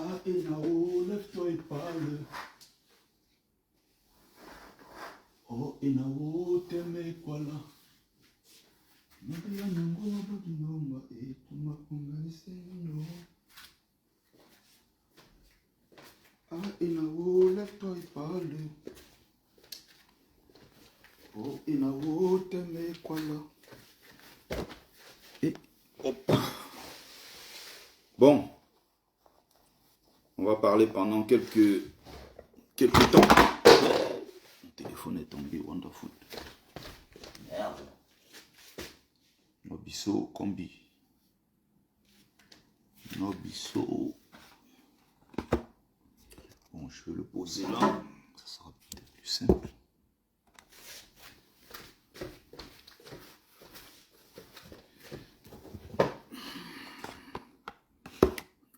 Ah, et là-haut, lève-toi et parle. Oh, et là-haut, t'aimes quoi là? Ah, et là-haut, lève-toi et parle. Oh, et là-haut, t'aimes quoi là? Et hop. Bon, on va parler pendant quelques temps. Mon téléphone est tombé, wonderful. Merde. Nobiso combi. Nobiso. Bon, je vais le poser là. Ça sera peut-être plus simple.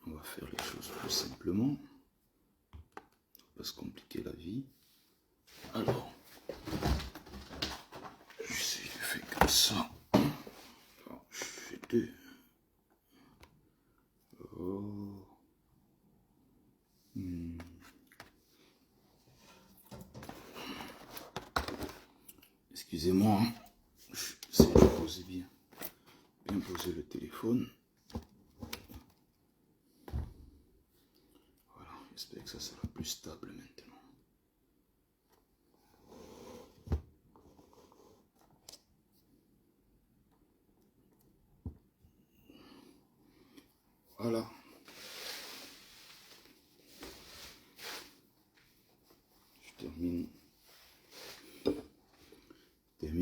On va faire les choses plus simplement. On va se compliquer la vie. Alors, je fais comme ça. Alors, je fais deux. Oh. Excusez-moi, hein. J'essaie de poser bien poser le téléphone. Voilà, j'espère que ça sera plus stable maintenant. Voilà. Je termine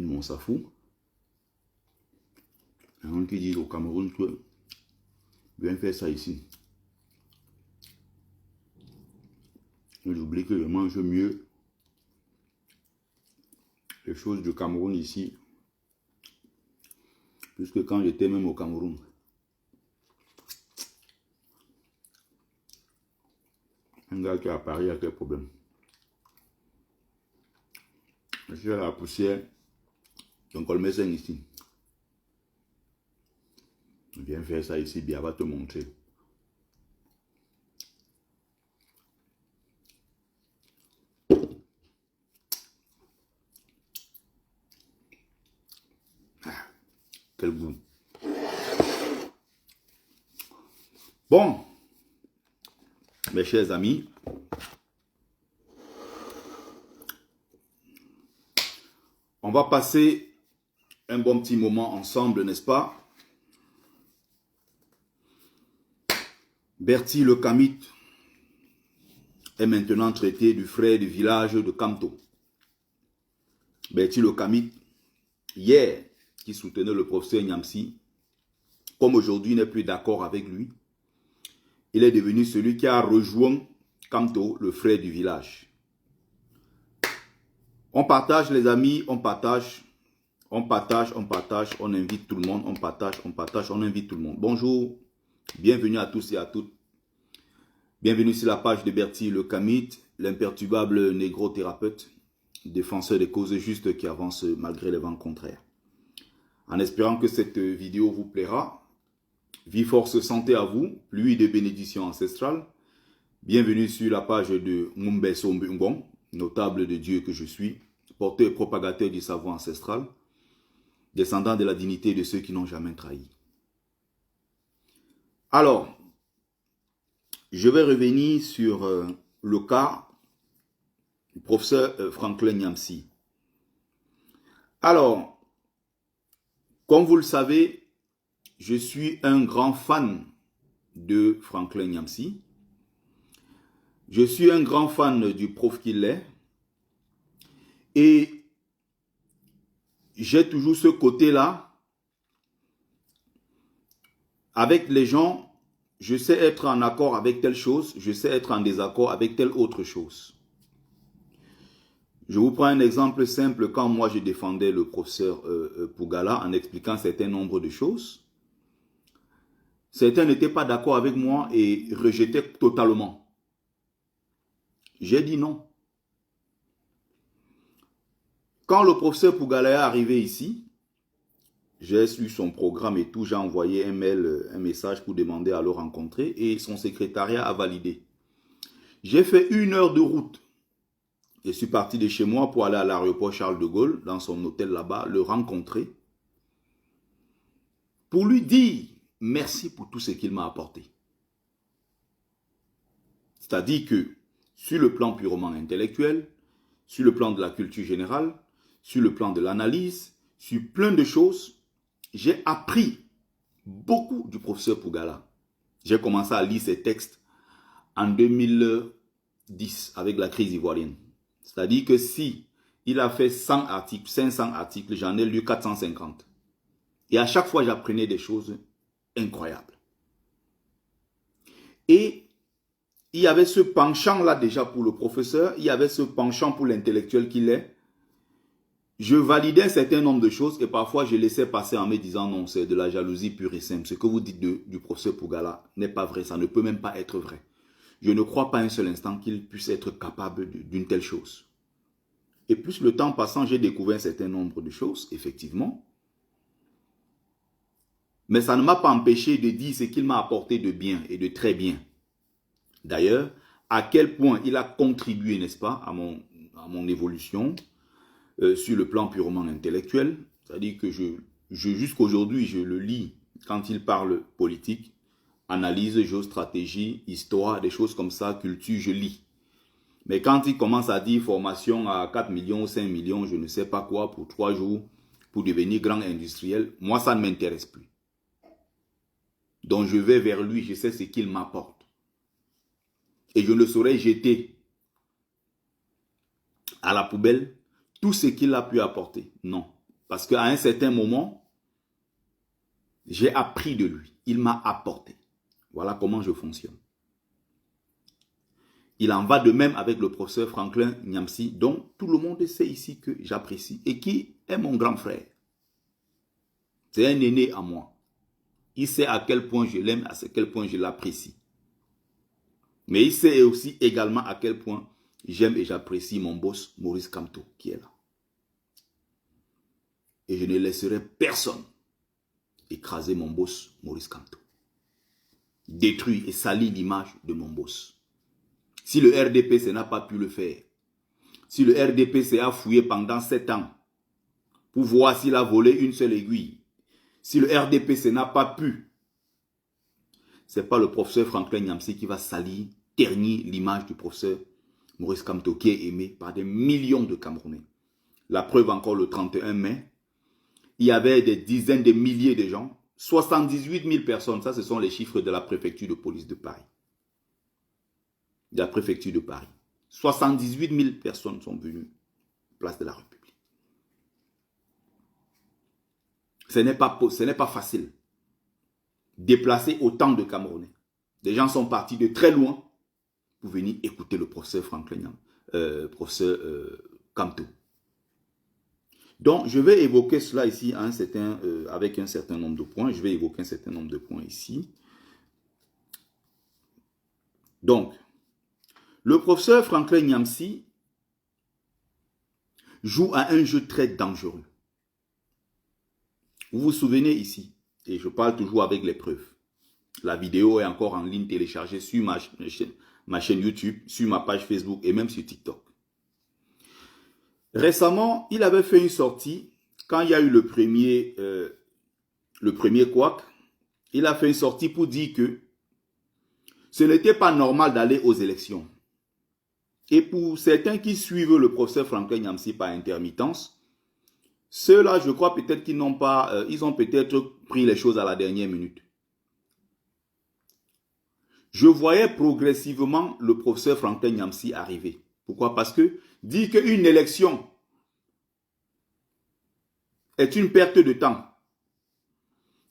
mon safou. Il y a un qui dit au Cameroun que viens faire ça ici. J'oublie que je mange mieux les choses du Cameroun ici, puisque quand j'étais même au Cameroun, un gars qui est à Paris a quel problème? Je suis à la poussière, donc on le met ça ici. Viens faire ça ici, bien, va te montrer. Ah, quel goût. Bon, mes chers amis, on va passer un bon petit moment ensemble, n'est-ce pas? Bertie le Kamite est maintenant traité du frère du village de Kamto. Bertie le Kamite, hier, qui soutenait le professeur Nyamsi, comme aujourd'hui n'est plus d'accord avec lui, il est devenu celui qui a rejoint Kamto, le frère du village. On partage les amis, on partage, on invite tout le monde, on partage, on invite tout le monde. Bonjour, bienvenue à tous et à toutes. Bienvenue sur la page de Bertie le Kamite, l'imperturbable négro-thérapeute, défenseur des causes justes qui avance malgré les vents contraires. En espérant que cette vidéo vous plaira, vie, force, santé à vous, pluie de bénédictions ancestrales. Bienvenue sur la page de Mumbeso Mbungon, notable de Dieu que je suis, porteur et propagateur du savoir ancestral, descendant de la dignité de ceux qui n'ont jamais trahi. Alors, je vais revenir sur le cas du professeur Franklin Nyamsi. Alors, comme vous le savez, je suis un grand fan de Franklin Nyamsi. Je suis un grand fan du prof qu'il est. Et j'ai toujours ce côté-là. Avec les gens, je sais être en accord avec telle chose, je sais être en désaccord avec telle autre chose. Je vous prends un exemple simple. Quand moi je défendais le professeur Pougala en expliquant un certain nombre de choses, certains n'étaient pas d'accord avec moi et rejetaient totalement. J'ai dit non. Quand le professeur Pougala est arrivé ici, J'ai su son programme et tout. J'ai envoyé un mail, un message pour demander à le rencontrer. Et son secrétariat a validé. J'ai fait 1 heure de route. Je suis parti de chez moi pour aller à l'aéroport Charles de Gaulle, dans son hôtel là-bas, le rencontrer. Pour lui dire merci pour tout ce qu'il m'a apporté. C'est-à-dire que sur le plan purement intellectuel, sur le plan de la culture générale, sur le plan de l'analyse, sur plein de choses, j'ai appris beaucoup du professeur Pougala. J'ai commencé à lire ses textes en 2010 avec la crise ivoirienne. C'est-à-dire que si il a fait 100 articles, 500 articles, j'en ai lu 450. Et à chaque fois, j'apprenais des choses incroyables. Et il y avait ce penchant-là déjà pour le professeur, il y avait ce penchant pour l'intellectuel qu'il est. Je validais un certain nombre de choses et parfois je laissais passer en me disant non, c'est de la jalousie pure et simple. Ce que vous dites du professeur Pougala n'est pas vrai, ça ne peut même pas être vrai. Je ne crois pas un seul instant qu'il puisse être capable d'une telle chose. Et plus le temps passant, j'ai découvert un certain nombre de choses, effectivement. Mais ça ne m'a pas empêché de dire ce qu'il m'a apporté de bien et de très bien. D'ailleurs, à quel point il a contribué, n'est-ce pas, à mon évolution sur le plan purement intellectuel. C'est-à-dire que jusqu'aujourd'hui, je le lis quand il parle politique, analyse, géostratégie, histoire, des choses comme ça, culture, je lis. Mais quand il commence à dire formation à 4 millions, 5 millions, je ne sais pas quoi, pour 3 jours, pour devenir grand industriel, moi, ça ne m'intéresse plus. Donc, je vais vers lui, je sais ce qu'il m'apporte. Et je ne saurais jeter à la poubelle tout ce qu'il a pu apporter. Non. Parce qu'à un certain moment, j'ai appris de lui. Il m'a apporté. Voilà comment je fonctionne. Il en va de même avec le professeur Franklin Nyamsi, dont tout le monde sait ici que j'apprécie et qui est mon grand frère. C'est un aîné à moi. Il sait à quel point je l'aime, à quel point je l'apprécie. Mais il sait aussi également à quel point j'aime et j'apprécie mon boss Maurice Kamto qui est là. Et je ne laisserai personne écraser mon boss Maurice Kamto. Détruire et salir l'image de mon boss. Si le RDPC n'a pas pu le faire, si le RDPC a fouillé pendant 7 ans pour voir s'il a volé une seule aiguille, si le RDPC n'a pas pu, ce n'est pas le professeur Franklin Nyamsi qui va salir, ternir l'image du professeur Maurice Kamto qui est aimé par des millions de Camerounais. La preuve encore le 31 mai, il y avait des dizaines de milliers de gens, 78 000 personnes, ça ce sont les chiffres de la préfecture de police de Paris. De la préfecture de Paris. 78 000 personnes sont venues, place de la République. Ce n'est pas facile. Déplacer autant de Camerounais. Des gens sont partis de très loin pour venir écouter le professeur Franklin, professeur Kamto. Donc, je vais évoquer cela ici avec un certain nombre de points. Je vais évoquer un certain nombre de points ici. Donc, le professeur Franklin Nyamsi joue à un jeu très dangereux. Vous vous souvenez ici, et je parle toujours avec les preuves. La vidéo est encore en ligne téléchargée sur ma chaîne YouTube, sur ma page Facebook et même sur TikTok. Récemment, il avait fait une sortie, quand il y a eu le premier couac, il a fait une sortie pour dire que ce n'était pas normal d'aller aux élections. Et pour certains qui suivent le professeur Franklin Nyamsi par intermittence, ceux-là, je crois peut-être qu'ils n'ont pas, ils ont peut-être pris les choses à la dernière minute. Je voyais progressivement le professeur Franklin Nyamsi arriver. Pourquoi? Parce que dire qu'une élection est une perte de temps,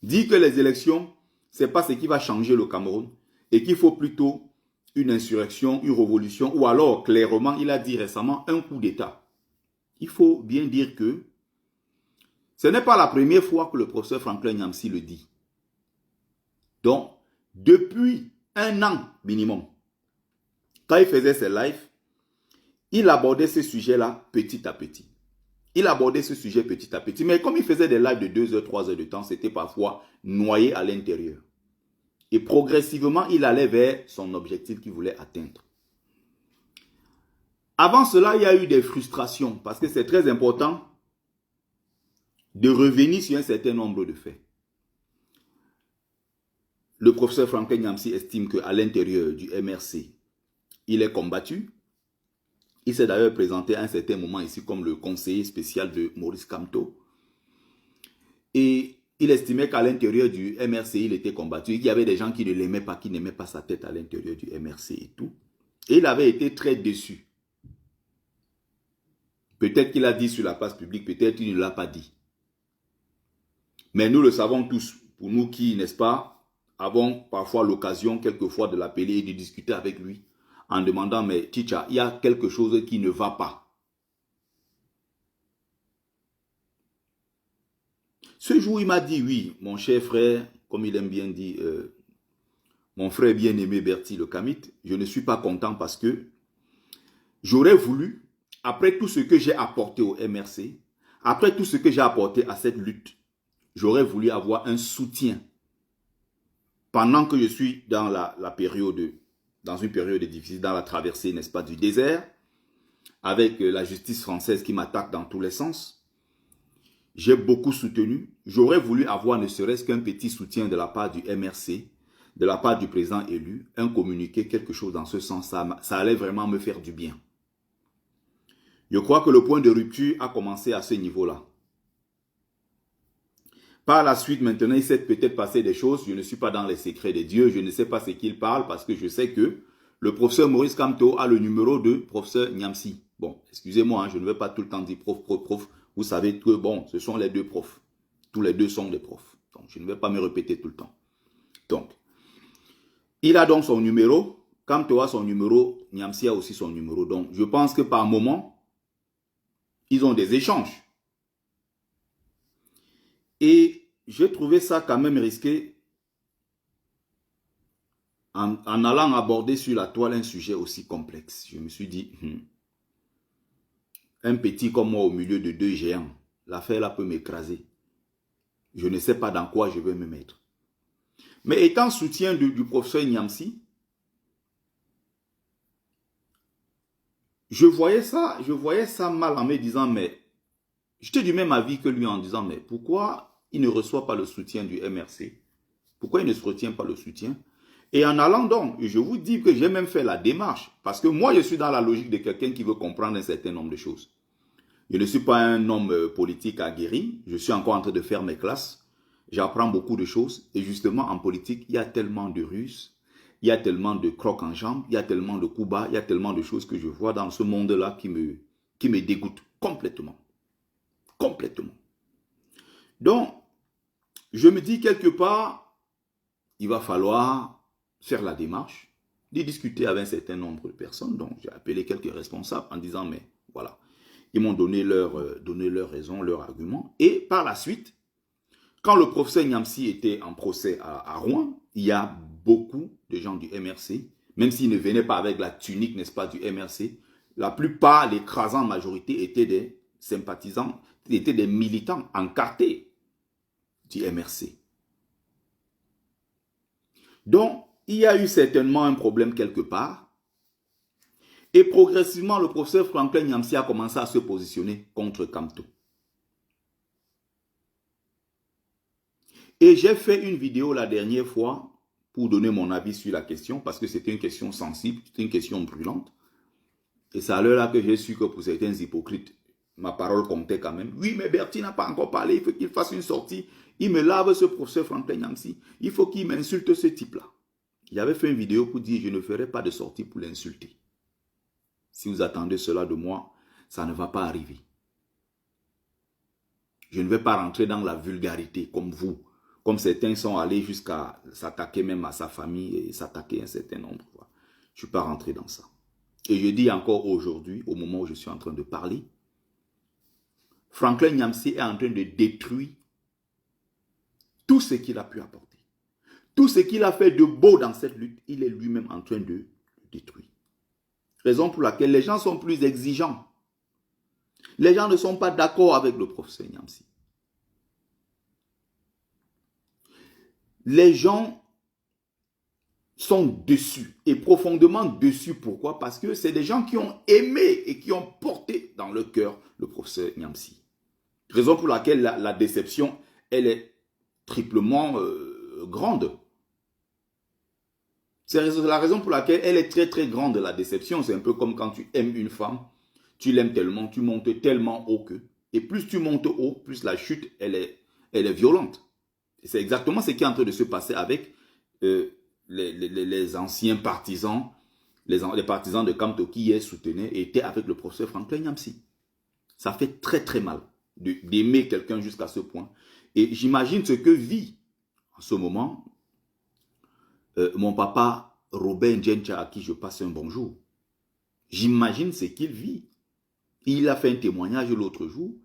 dire que les élections, ce n'est pas ce qui va changer le Cameroun et qu'il faut plutôt une insurrection, une révolution, ou alors, clairement, il a dit récemment, un coup d'État. Il faut bien dire que ce n'est pas la première fois que le professeur Franklin Nyamsi le dit. Donc, depuis 1 an minimum, quand il faisait ses lives, il abordait ces sujets-là petit à petit. Il abordait ce sujet petit à petit. Mais comme il faisait des lives de 2 heures, 3 heures de temps, c'était parfois noyé à l'intérieur. Et progressivement, il allait vers son objectif qu'il voulait atteindre. Avant cela, il y a eu des frustrations parce que c'est très important de revenir sur un certain nombre de faits. Le professeur Franklin Nyamsi estime qu'à l'intérieur du MRC, il est combattu. Il s'est d'ailleurs présenté à un certain moment ici comme le conseiller spécial de Maurice Kamto. Et il estimait qu'à l'intérieur du MRC, il était combattu. Il y avait des gens qui ne l'aimaient pas, qui n'aimaient pas sa tête à l'intérieur du MRC et tout. Et il avait été très déçu. Peut-être qu'il a dit sur la place publique, peut-être qu'il ne l'a pas dit. Mais nous le savons tous, pour nous qui, n'est-ce pas, avons parfois l'occasion, quelquefois, de l'appeler et de discuter avec lui, en demandant, mais Chicha, il y a quelque chose qui ne va pas. Ce jour, il m'a dit, oui, mon cher frère, comme il aime bien dire, mon frère bien-aimé Bertie le Kamit, je ne suis pas content parce que j'aurais voulu, après tout ce que j'ai apporté au MRC, après tout ce que j'ai apporté à cette lutte, j'aurais voulu avoir un soutien pendant que je suis dans dans une période difficile, dans la traversée, n'est-ce pas, du désert, avec la justice française qui m'attaque dans tous les sens. J'ai beaucoup soutenu. J'aurais voulu avoir ne serait-ce qu'un petit soutien de la part du MRC, de la part du président élu, un communiqué, quelque chose dans ce sens. Ça allait vraiment me faire du bien. Je crois que le point de rupture a commencé à ce niveau-là. Par la suite, maintenant, il s'est peut-être passé des choses. Je ne suis pas dans les secrets de Dieu. Je ne sais pas ce qu'il parle parce que je sais que le professeur Maurice Kamto a le numéro de professeur Nyamsi. Bon, excusez-moi, hein, je ne vais pas tout le temps dire prof, prof, prof. Vous savez que, bon, ce sont les deux profs. Tous les deux sont des profs. Donc, je ne vais pas me répéter tout le temps. Donc, il a donc son numéro. Kamto a son numéro. Nyamsi a aussi son numéro. Donc, je pense que par moment, ils ont des échanges. Et j'ai trouvé ça quand même risqué en allant aborder sur la toile un sujet aussi complexe. Je me suis dit, un petit comme moi au milieu de deux géants, l'affaire là peut m'écraser. Je ne sais pas dans quoi je vais me mettre. Mais étant soutien du professeur Nyamsi, je voyais ça mal en me disant, mais j'étais du même avis que lui en disant, mais pourquoi il ne reçoit pas le soutien du MRC? Pourquoi il ne se retient pas le soutien? Et en allant donc, je vous dis que j'ai même fait la démarche, parce que moi je suis dans la logique de quelqu'un qui veut comprendre un certain nombre de choses. Je ne suis pas un homme politique aguerri, je suis encore en train de faire mes classes, j'apprends beaucoup de choses, et justement en politique, il y a tellement de ruses, il y a tellement de crocs en jambes, il y a tellement de coups bas, il y a tellement de choses que je vois dans ce monde-là qui me dégoûtent complètement. Complètement. Donc, je me dis quelque part, il va falloir faire la démarche, de discuter avec un certain nombre de personnes. Donc, j'ai appelé quelques responsables en disant, mais voilà, ils m'ont donné leur raison, leur argument. Et par la suite, quand le professeur Nyamsi était en procès à Rouen, il y a beaucoup de gens du MRC, même s'ils ne venaient pas avec la tunique, n'est-ce pas, du MRC, la plupart, l'écrasante majorité, étaient des sympathisants, étaient des militants encartés du MRC. Donc, il y a eu certainement un problème quelque part. Et progressivement, le professeur Franklin Nyamsi a commencé à se positionner contre Kamto. Et j'ai fait une vidéo la dernière fois pour donner mon avis sur la question, parce que c'était une question sensible, c'était une question brûlante. Et c'est à l'heure là que j'ai su que pour certains hypocrites, ma parole comptait quand même. Oui, mais Bertie n'a pas encore parlé, il faut qu'il fasse une sortie. Il me lave ce professeur Franklin Nyamsi. Il faut qu'il m'insulte ce type-là. J'avais fait une vidéo pour dire, je ne ferai pas de sortie pour l'insulter. Si vous attendez cela de moi, ça ne va pas arriver. Je ne vais pas rentrer dans la vulgarité comme vous. Comme certains sont allés jusqu'à s'attaquer même à sa famille et s'attaquer à un certain nombre. Je ne suis pas rentré dans ça. Et je dis encore aujourd'hui, au moment où je suis en train de parler, Franklin Nyamsi est en train de détruire tout ce qu'il a pu apporter. Tout ce qu'il a fait de beau dans cette lutte, il est lui-même en train de le détruire. Raison pour laquelle les gens sont plus exigeants. Les gens ne sont pas d'accord avec le professeur Niamsi. Les gens sont déçus et profondément déçus. Pourquoi? Parce que c'est des gens qui ont aimé et qui ont porté dans le cœur le professeur Niamsi. Raison pour laquelle la déception, elle est triplement grande. C'est la raison pour laquelle elle est très très grande, la déception. C'est un peu comme quand tu aimes une femme, tu l'aimes tellement, tu montes tellement haut que. Et plus tu montes haut, plus la chute, elle est violente. C'est exactement ce qui est en train de se passer avec les anciens partisans, les partisans de Kamto qui étaient avec le professeur Franklin Niamsi. Ça fait très très mal d'aimer quelqu'un jusqu'à ce point. Et j'imagine ce que vit en ce moment mon papa Robert Ndjencha, à qui je passe un bonjour. J'imagine ce qu'il vit. Il a fait un témoignage l'autre jour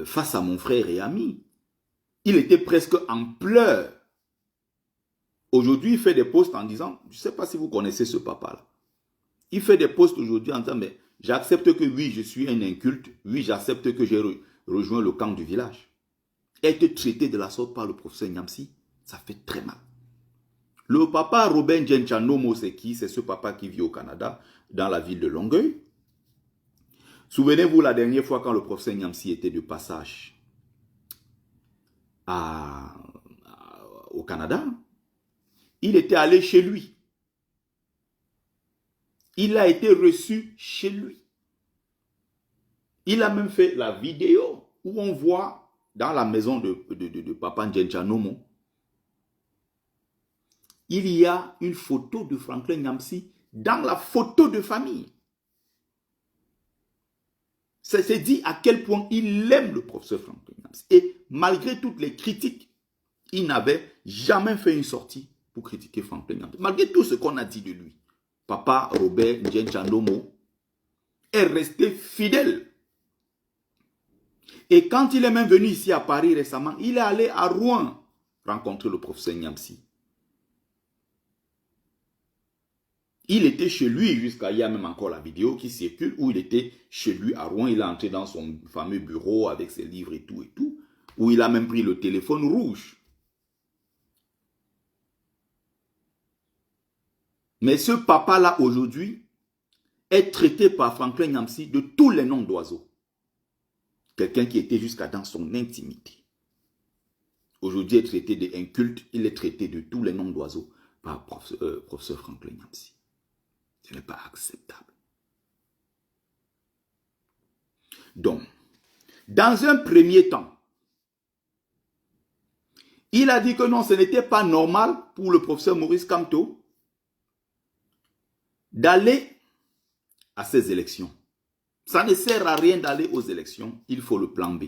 face à mon frère et ami. Il était presque en pleurs. Aujourd'hui, il fait des posts en disant, je ne sais pas si vous connaissez ce papa-là. Il fait des posts aujourd'hui en disant, mais j'accepte que oui, je suis un inculte. Oui, j'accepte que j'ai rejoint le camp du village. Être traité de la sorte par le professeur Niamsi, ça fait très mal. Le papa Robin Djenchanomo, c'est qui? C'est ce papa qui vit au Canada, dans la ville de Longueuil. Souvenez-vous la dernière fois quand le professeur Niamsi était de passage au Canada, il était allé chez lui. Il a été reçu chez lui. Il a même fait la vidéo où on voit dans la maison de papa Djenchanomo, il y a une photo de Franklin Niamsi dans la photo de famille. C'est dit à quel point il aime le professeur Franklin Niamsi. Et malgré toutes les critiques, il n'avait jamais fait une sortie pour critiquer Franklin Niamsi. Malgré tout ce qu'on a dit de lui, papa Robert Djenchanomo est resté fidèle. Et quand il est même venu ici à Paris récemment, il est allé à Rouen rencontrer le professeur Niamsi. Il était chez lui jusqu'à, il y a même encore la vidéo qui circule où il était chez lui à Rouen. Il est entré dans son fameux bureau avec ses livres et tout, où il a même pris le téléphone rouge. Mais ce papa-là, aujourd'hui, est traité par Franklin Niamsi de tous les noms d'oiseaux. Quelqu'un qui était jusqu'à dans son intimité. Aujourd'hui, il est traité d'inculte, il est traité de tous les noms d'oiseaux par professeur Franklin Niamsi. Ce n'est pas acceptable. Donc, dans un premier temps, il a dit que non, ce n'était pas normal pour le professeur Maurice Kamto d'aller à ces élections. Ça ne sert à rien d'aller aux élections, il faut le plan B.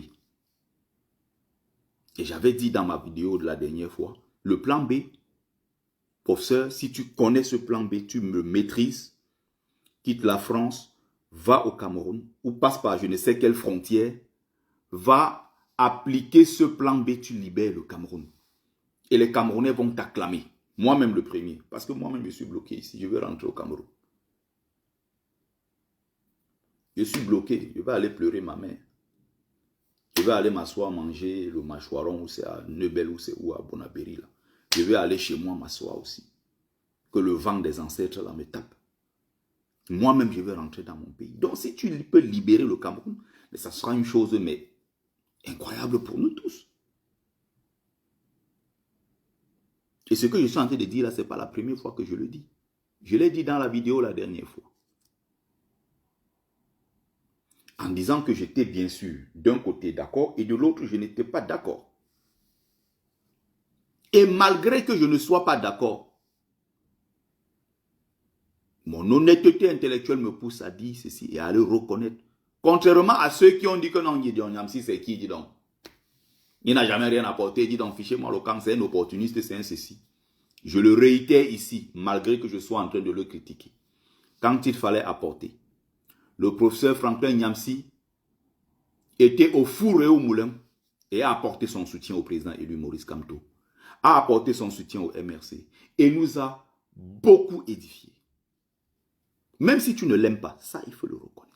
Et j'avais dit dans ma vidéo de la dernière fois, le plan B, professeur, si tu connais ce plan B, tu me maîtrises, quitte la France, va au Cameroun, ou passe par je ne sais quelle frontière, va appliquer ce plan B, tu libères le Cameroun. Et les Camerounais vont t'acclamer. Moi-même le premier. Parce que moi-même je suis bloqué ici. Je veux rentrer au Cameroun. Je suis bloqué. Je vais aller pleurer ma mère. Je vais aller m'asseoir manger le mâchoiron ou c'est à Neubel ou c'est où à Bonabéry là. Je vais aller chez moi m'asseoir aussi. Que le vent des ancêtres là me tape. Moi-même je vais rentrer dans mon pays. Donc si tu peux libérer le Cameroun, ça sera une chose mais incroyable pour nous tous. Et ce que je suis en train de dire là, ce n'est pas la première fois que je le dis. Je l'ai dit dans la vidéo la dernière fois. En disant que j'étais bien sûr d'un côté d'accord et de l'autre je n'étais pas d'accord. Et malgré que je ne sois pas d'accord, mon honnêteté intellectuelle me pousse à dire ceci et à le reconnaître. Contrairement à ceux qui ont dit que non, Gideon Niamsi c'est qui, dis donc. Il n'a jamais rien apporté, dit donc fichez-moi le camp, c'est un opportuniste, c'est un ceci. Je le réitère ici, malgré que je sois en train de le critiquer. Quand il fallait apporter, le professeur Franklin Niamsi était au four et au moulin et a apporté son soutien au président élu Maurice Kamto, a apporté son soutien au MRC et nous a beaucoup édifié. Même si tu ne l'aimes pas, ça il faut le reconnaître.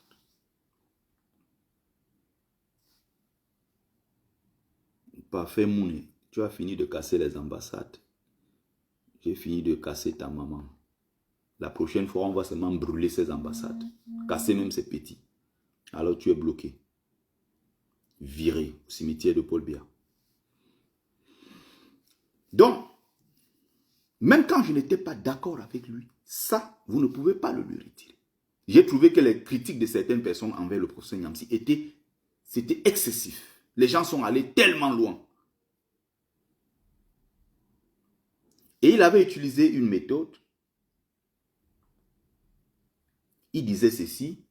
Parfait Moune, tu as fini de casser les ambassades. J'ai fini de casser ta maman. La prochaine fois, on va seulement brûler ces ambassades. Casser même ces petits. Alors tu es bloqué. Viré au cimetière de Paul Biya. Donc, même quand je n'étais pas d'accord avec lui, ça, vous ne pouvez pas le lui retirer. J'ai trouvé que les critiques de certaines personnes envers le professeur Niamsi c'était excessif. Les gens sont allés tellement loin. Et il avait utilisé une méthode. Il disait ceci,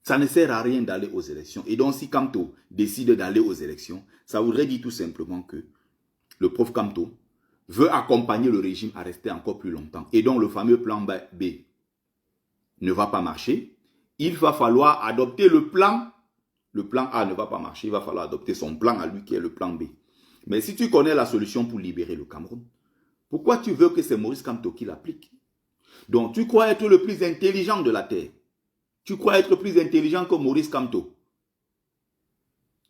ça ne sert à rien d'aller aux élections. Et donc si Kamto décide d'aller aux élections, ça voudrait dire tout simplement que le prof Kamto veut accompagner le régime à rester encore plus longtemps. Et donc le fameux plan B ne va pas marcher. Il va falloir adopter le plan. Le plan A ne va pas marcher. Il va falloir adopter son plan à lui qui est le plan B. Mais si tu connais la solution pour libérer le Cameroun, pourquoi tu veux que c'est Maurice Kamto qui l'applique? Donc tu crois être le plus intelligent de la terre. Tu crois être plus intelligent que Maurice Kamto.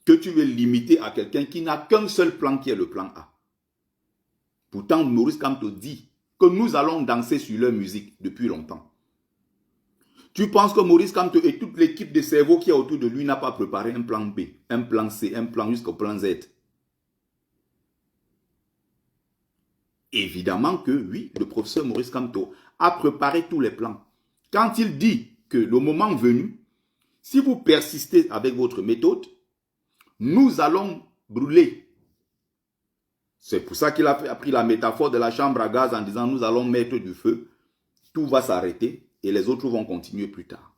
Que tu veux limiter à quelqu'un qui n'a qu'un seul plan qui est le plan A. Pourtant, Maurice Kamto dit que nous allons danser sur leur musique depuis longtemps. Tu penses que Maurice Kamto et toute l'équipe de cerveau qui est autour de lui n'a pas préparé un plan B, un plan C, un plan jusqu'au plan Z? Évidemment que oui, le professeur Maurice Kamto a préparé tous les plans. Quand il dit que le moment venu, si vous persistez avec votre méthode, nous allons brûler. C'est pour ça qu'il a pris la métaphore de la chambre à gaz en disant nous allons mettre du feu, tout va s'arrêter et les autres vont continuer plus tard.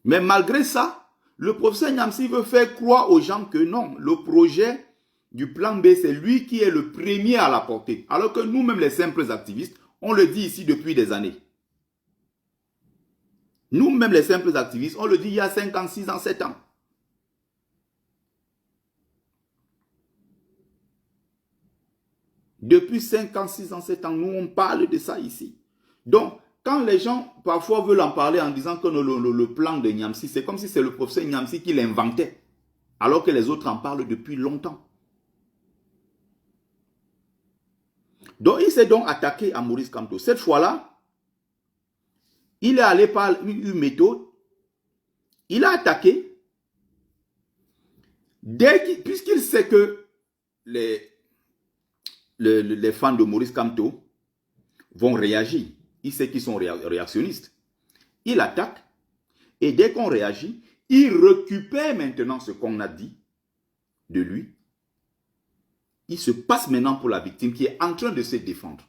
Mais malgré ça, le professeur Niamsi veut faire croire aux gens que non, le projet du plan B, c'est lui qui est le premier à l'apporter. Alors que nous-mêmes, les simples activistes, on le dit ici depuis des années. Nous-mêmes, les simples activistes, on le dit il y a 5 ans, 6 ans, 7 ans. Depuis 5 ans, 6 ans, 7 ans, nous, on parle de ça ici. Donc, quand les gens parfois veulent en parler en disant que le plan de Niamsi, c'est comme si c'est le professeur Niamsi qui l'inventait, alors que les autres en parlent depuis longtemps. Donc, il s'est donc attaqué à Maurice Kamto. Cette fois-là, il est allé par une méthode. Il a attaqué. Puisqu'il sait que les fans de Maurice Kamto vont réagir. Il sait qu'ils sont réactionnistes. Il attaque. Et dès qu'on réagit, il récupère maintenant ce qu'on a dit de lui. Il se passe maintenant pour la victime qui est en train de se défendre.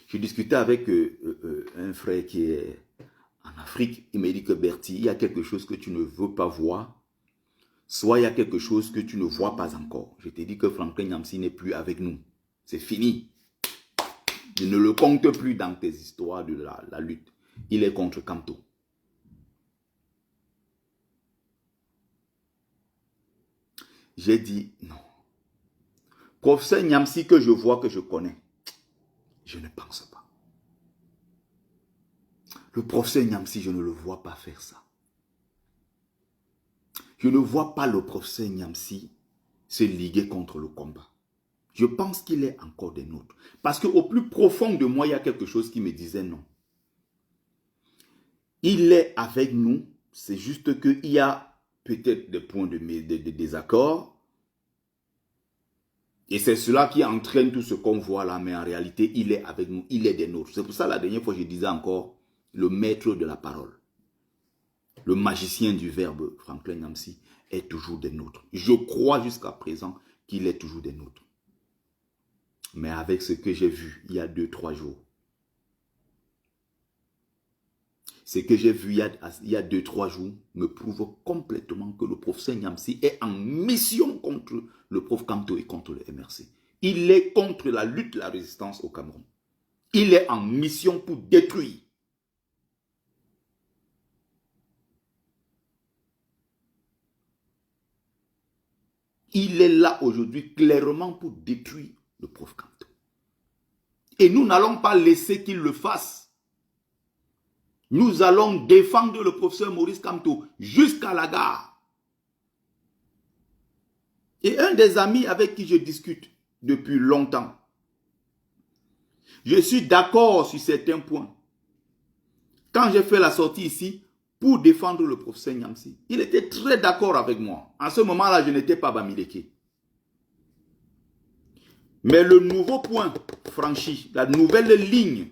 Je discutais avec un frère qui est en Afrique. Il m'a dit que Bertie, il y a quelque chose que tu ne veux pas voir. Soit il y a quelque chose que tu ne vois pas encore. Je t'ai dit que Franklin Niamsi n'est plus avec nous. C'est fini. Je ne le compte plus dans tes histoires de la lutte. Il est contre Kamto. J'ai dit non. Professeur Niamsi que je vois, que je connais, je ne pense pas. Le professeur Niamsi, je ne le vois pas faire ça. Je ne vois pas le professeur Niamsi se liguer contre le combat. Je pense qu'il est encore des nôtres. Parce qu'au plus profond de moi, il y a quelque chose qui me disait non. Il est avec nous. C'est juste qu'il y a peut-être des points de désaccord. Et c'est cela qui entraîne tout ce qu'on voit là. Mais en réalité, il est avec nous. Il est des nôtres. C'est pour ça la dernière fois, je disais encore le maître de la parole. Le magicien du verbe, Franklin Niamsi, est toujours des nôtres. Je crois jusqu'à présent qu'il est toujours des nôtres. Mais avec ce que j'ai vu il y a 2-3 jours, ce que j'ai vu il y a 2-3 jours me prouve complètement que le professeur Niamsi est en mission contre le prof Kamto et contre le MRC. Il est contre la lutte, la résistance au Cameroun. Il est en mission pour détruire. Il est là aujourd'hui clairement pour détruire le prof Kamto. Et nous n'allons pas laisser qu'il le fasse. Nous allons défendre le professeur Maurice Kamto jusqu'à la gare. Et un des amis avec qui je discute depuis longtemps, je suis d'accord sur certains points. Quand j'ai fait la sortie ici pour défendre le professeur Niamsi, il était très d'accord avec moi. En ce moment-là, je n'étais pas Bamileke. Mais le nouveau point franchi, la nouvelle ligne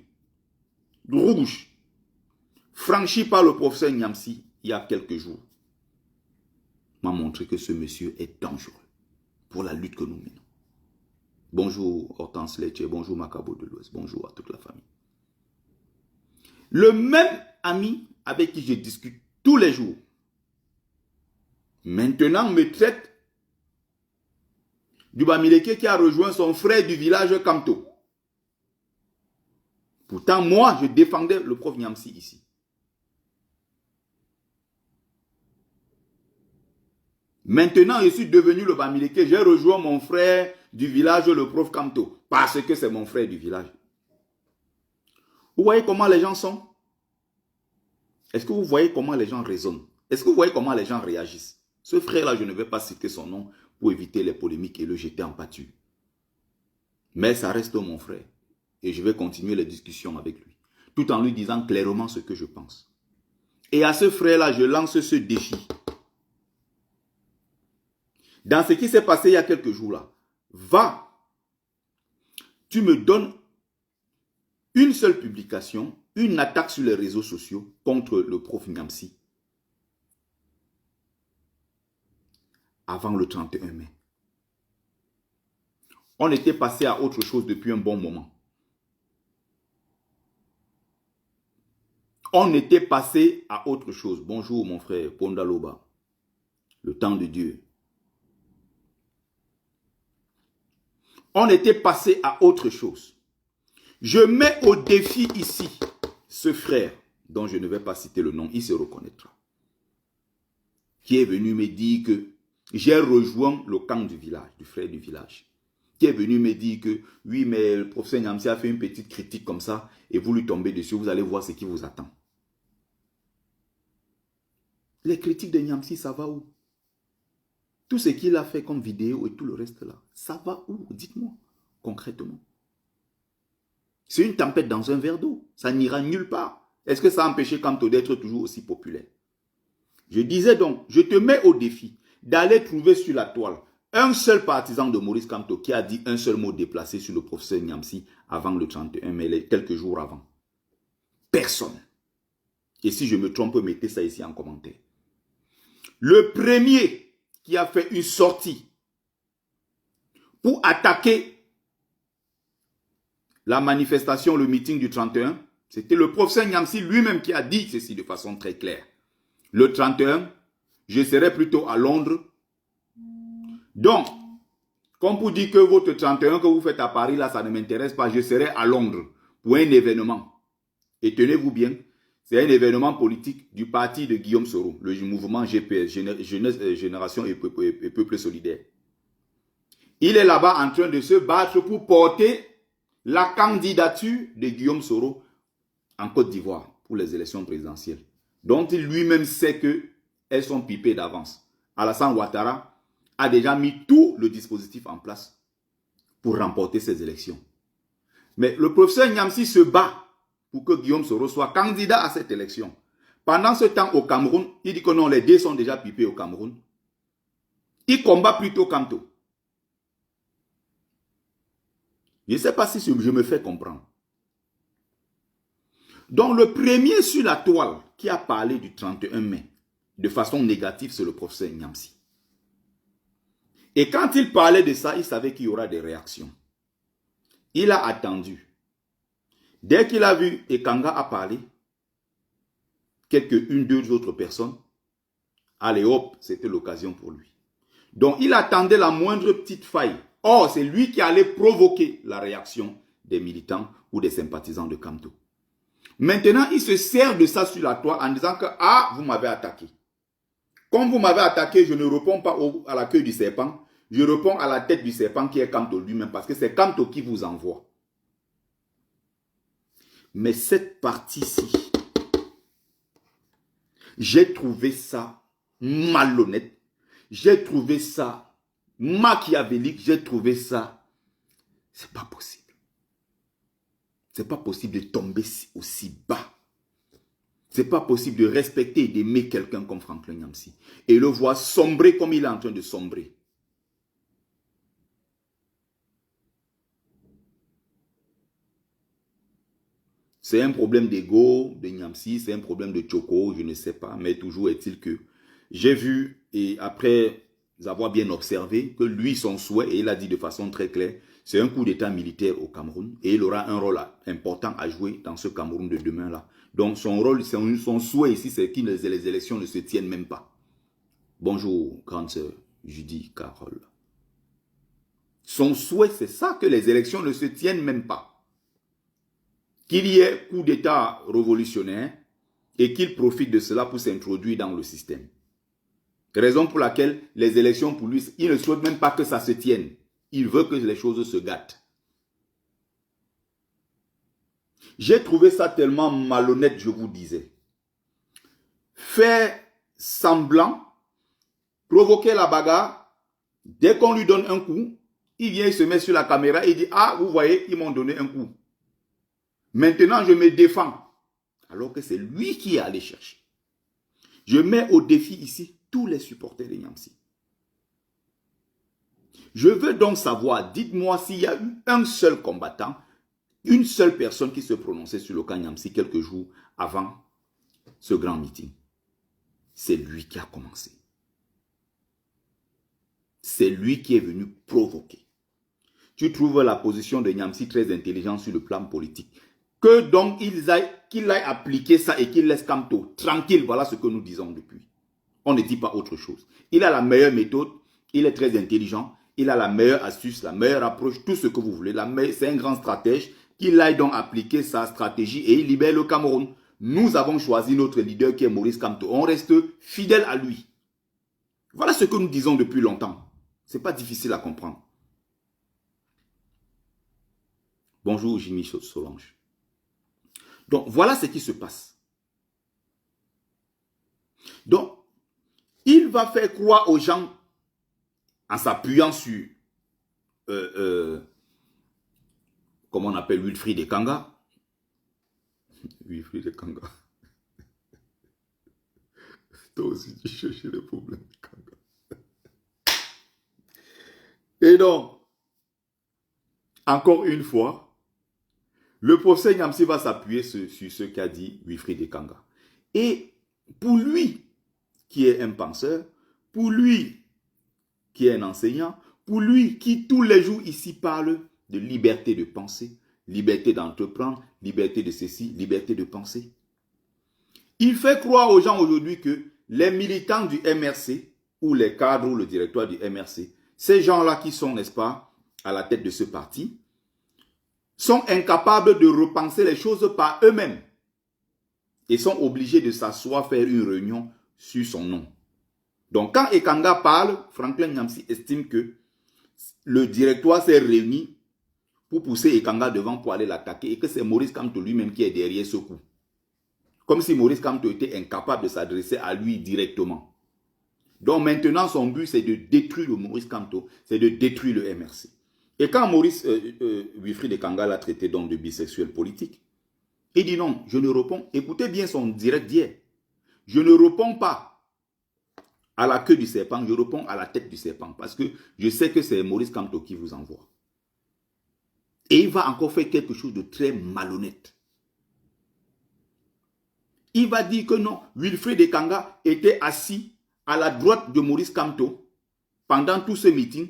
rouge franchie par le professeur Niamsi il y a quelques jours, m'a montré que ce monsieur est dangereux pour la lutte que nous menons. Bonjour Hortense Lecce, bonjour Macabo de l'Ouest, bonjour à toute la famille. Le même ami avec qui je discute tous les jours, maintenant me traite du Bamileke qui a rejoint son frère du village Kamto. Pourtant, moi, je défendais le prof Niamsi ici. Maintenant, je suis devenu le Bamileke. J'ai rejoint mon frère du village, le prof Kamto, parce que c'est mon frère du village. Vous voyez comment les gens sont? Est-ce que vous voyez comment les gens raisonnent? Est-ce que vous voyez comment les gens réagissent? Ce frère-là, je ne vais pas citer son nom pour éviter les polémiques et le jeter en pâture. Mais ça reste mon frère. Et je vais continuer les discussions avec lui, tout en lui disant clairement ce que je pense. Et à ce frère-là, je lance ce défi. Dans ce qui s'est passé il y a quelques jours là, va, tu me donnes une seule publication, une attaque sur les réseaux sociaux contre le prof Niamsi avant le 31 mai. On était passé à autre chose depuis un bon moment. On était passé à autre chose. Bonjour mon frère Pondaloba. Le temps de Dieu. On était passé à autre chose. Je mets au défi ici ce frère, dont je ne vais pas citer le nom, il se reconnaîtra, qui est venu me dire que j'ai rejoint le camp du village, du frère du village, qui est venu me dire que oui, mais le professeur Niamsi a fait une petite critique comme ça et vous lui tombez dessus, vous allez voir ce qui vous attend. Les critiques de Niamsi, ça va où? Tout ce qu'il a fait comme vidéo et tout le reste là, ça va où? Dites-moi concrètement. C'est une tempête dans un verre d'eau. Ça n'ira nulle part. Est-ce que ça a empêché Kamto d'être toujours aussi populaire? Je disais donc, je te mets au défi d'aller trouver sur la toile un seul partisan de Maurice Kamto qui a dit un seul mot déplacé sur le professeur Niamsi avant le 31 mai, quelques jours avant. Personne. Et si je me trompe, mettez ça ici en commentaire. Le premier qui a fait une sortie pour attaquer la manifestation, le meeting du 31, c'était le professeur Niamsi lui-même qui a dit ceci de façon très claire. Le 31, je serai plutôt à Londres. Donc, comme vous dites que votre 31 que vous faites à Paris, là, ça ne m'intéresse pas, je serai à Londres pour un événement. Et tenez-vous bien, c'est un événement politique du parti de Guillaume Soro, le mouvement GPS, Génération et Peuple Solidaire. Il est là-bas en train de se battre pour porter la candidature de Guillaume Soro en Côte d'Ivoire pour les élections présidentielles, dont il lui-même sait qu'elles sont pipées d'avance. Alassane Ouattara a déjà mis tout le dispositif en place pour remporter ces élections. Mais le professeur Niamsi se bat pour que Guillaume Soro soit candidat à cette élection. Pendant ce temps, au Cameroun, il dit que non, les dés sont déjà pipés au Cameroun. Il combat plutôt Kamto. Je ne sais pas si je me fais comprendre. Donc le premier sur la toile qui a parlé du 31 mai de façon négative, c'est le professeur Niamsi. Et quand il parlait de ça, il savait qu'il y aura des réactions. Il a attendu. Dès qu'il a vu Ekanga a parlé, deux autres personnes, allez hop, c'était l'occasion pour lui. Donc il attendait la moindre petite faille. Or, c'est lui qui allait provoquer la réaction des militants ou des sympathisants de Kamto. Maintenant, il se sert de ça sur la toile en disant que « Ah, vous m'avez attaqué. Comme vous m'avez attaqué, je ne réponds pas à la queue du serpent, je réponds à la tête du serpent qui est Kamto lui-même, parce que c'est Kamto qui vous envoie. » Mais cette partie-ci, j'ai trouvé ça malhonnête, j'ai trouvé ça machiavélique, j'ai trouvé ça. C'est pas possible. C'est pas possible de tomber aussi bas. C'est pas possible de respecter et d'aimer quelqu'un comme Franklin Nyamsi et le voir sombrer comme il est en train de sombrer. C'est un problème d'ego de Nyamsi, c'est un problème de Tchoko, je ne sais pas, mais toujours est-il que j'ai vu, et après avoir bien observé, que lui, son souhait, et il a dit de façon très claire, c'est un coup d'état militaire au Cameroun, et il aura un rôle important à jouer dans ce Cameroun de demain-là. Donc son rôle, son souhait ici, c'est que les élections ne se tiennent même pas. Bonjour, grande sœur Judy Carole. Son souhait, c'est ça, que les élections ne se tiennent même pas. Qu'il y ait coup d'état révolutionnaire et qu'il profite de cela pour s'introduire dans le système. Raison pour laquelle les élections pour lui, il ne souhaite même pas que ça se tienne. Il veut que les choses se gâtent. J'ai trouvé ça tellement malhonnête, je vous disais. Faire semblant, provoquer la bagarre, dès qu'on lui donne un coup, il vient, il se met sur la caméra et dit « Ah, vous voyez, ils m'ont donné un coup. Maintenant, je me défends. » Alors que c'est lui qui est allé chercher. Je mets au défi ici tous les supporters de Nyamsi. Je veux donc savoir, dites-moi s'il y a eu un seul combattant, une seule personne qui se prononçait sur le cas Nyamsi quelques jours avant ce grand meeting. C'est lui qui a commencé. C'est lui qui est venu provoquer. Tu trouves la position de Nyamsi très intelligente sur le plan politique. Que donc qu'il aille appliquer ça et qu'il laisse Kamto tranquille. Voilà ce que nous disons depuis. On ne dit pas autre chose. Il a la meilleure méthode, il est très intelligent, il a la meilleure astuce, la meilleure approche, tout ce que vous voulez. C'est un grand stratège. Qu'il aille donc appliquer sa stratégie et il libère le Cameroun. Nous avons choisi notre leader qui est Maurice Kamto. On reste fidèle à lui. Voilà ce que nous disons depuis longtemps. Ce n'est pas difficile à comprendre. Bonjour Jimmy Solange. Donc voilà ce qui se passe. Donc, il va faire croire aux gens en s'appuyant sur comment on appelle Wilfried Ekanga. Wilfried Ekanga. Toi aussi tu cherches les problèmes Ekanga. Et donc, encore une fois, le professeur Nyamsi va s'appuyer sur ce qu'a dit Wilfried Ekanga. Et pour lui, qui est un penseur, pour lui, qui est un enseignant, pour lui, qui tous les jours ici parle de liberté de penser, liberté d'entreprendre, liberté de ceci, liberté de penser. Il fait croire aux gens aujourd'hui que les militants du MRC, ou les cadres ou le directoire du MRC, ces gens-là qui sont, n'est-ce pas, à la tête de ce parti, sont incapables de repenser les choses par eux-mêmes et sont obligés de s'asseoir, faire une réunion sur son nom. Donc quand Ekanga parle, Franklin Nyamsi estime que le directoire s'est réuni pour pousser Ekanga devant pour aller l'attaquer et que c'est Maurice Kamto lui-même qui est derrière ce coup. Comme si Maurice Kamto était incapable de s'adresser à lui directement. Donc maintenant son but c'est de détruire le Maurice Kamto, c'est de détruire le MRC. Et quand Maurice Wilfried Ekanga l'a traité donc de bisexuel politique, il dit non, je ne réponds, écoutez bien son direct d'hier, je ne réponds pas à la queue du serpent, je réponds à la tête du serpent, parce que je sais que c'est Maurice Kamto qui vous envoie. Et il va encore faire quelque chose de très malhonnête. Il va dire que non, Wilfried Ekanga était assis à la droite de Maurice Kamto pendant tout ce meeting.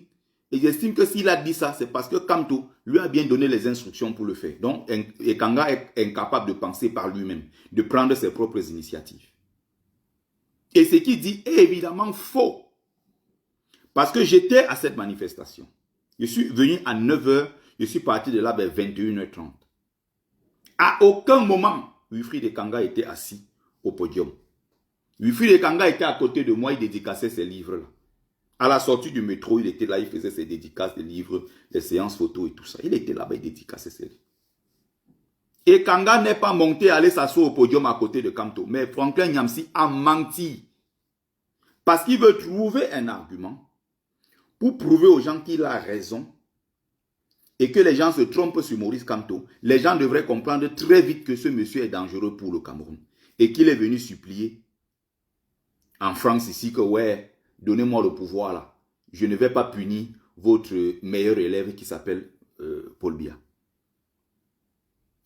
Et j'estime que s'il a dit ça, c'est parce que Kamto lui a bien donné les instructions pour le faire. Donc, Ekanga est incapable de penser par lui-même, de prendre ses propres initiatives. Et ce qu'il dit est évidemment faux. Parce que j'étais à cette manifestation. Je suis venu à 9 h, je suis parti de là vers 21 h 30. À aucun moment, Wilfried Ekanga était assis au podium. Wilfried Ekanga était à côté de moi, il dédicaçait ses livres-là. À la sortie du métro, il était là, il faisait ses dédicaces des livres, des séances photos et tout ça. Il était là-bas, il dédicaçait ses livres. Ekanga n'est pas monté aller s'asseoir au podium à côté de Kamto. Mais Franklin Nyamsi a menti. Parce qu'il veut trouver un argument pour prouver aux gens qu'il a raison et que les gens se trompent sur Maurice Kamto, les gens devraient comprendre très vite que ce monsieur est dangereux pour le Cameroun et qu'il est venu supplier en France ici que ouais, donnez-moi le pouvoir là. Je ne vais pas punir votre meilleur élève qui s'appelle Paul Biya.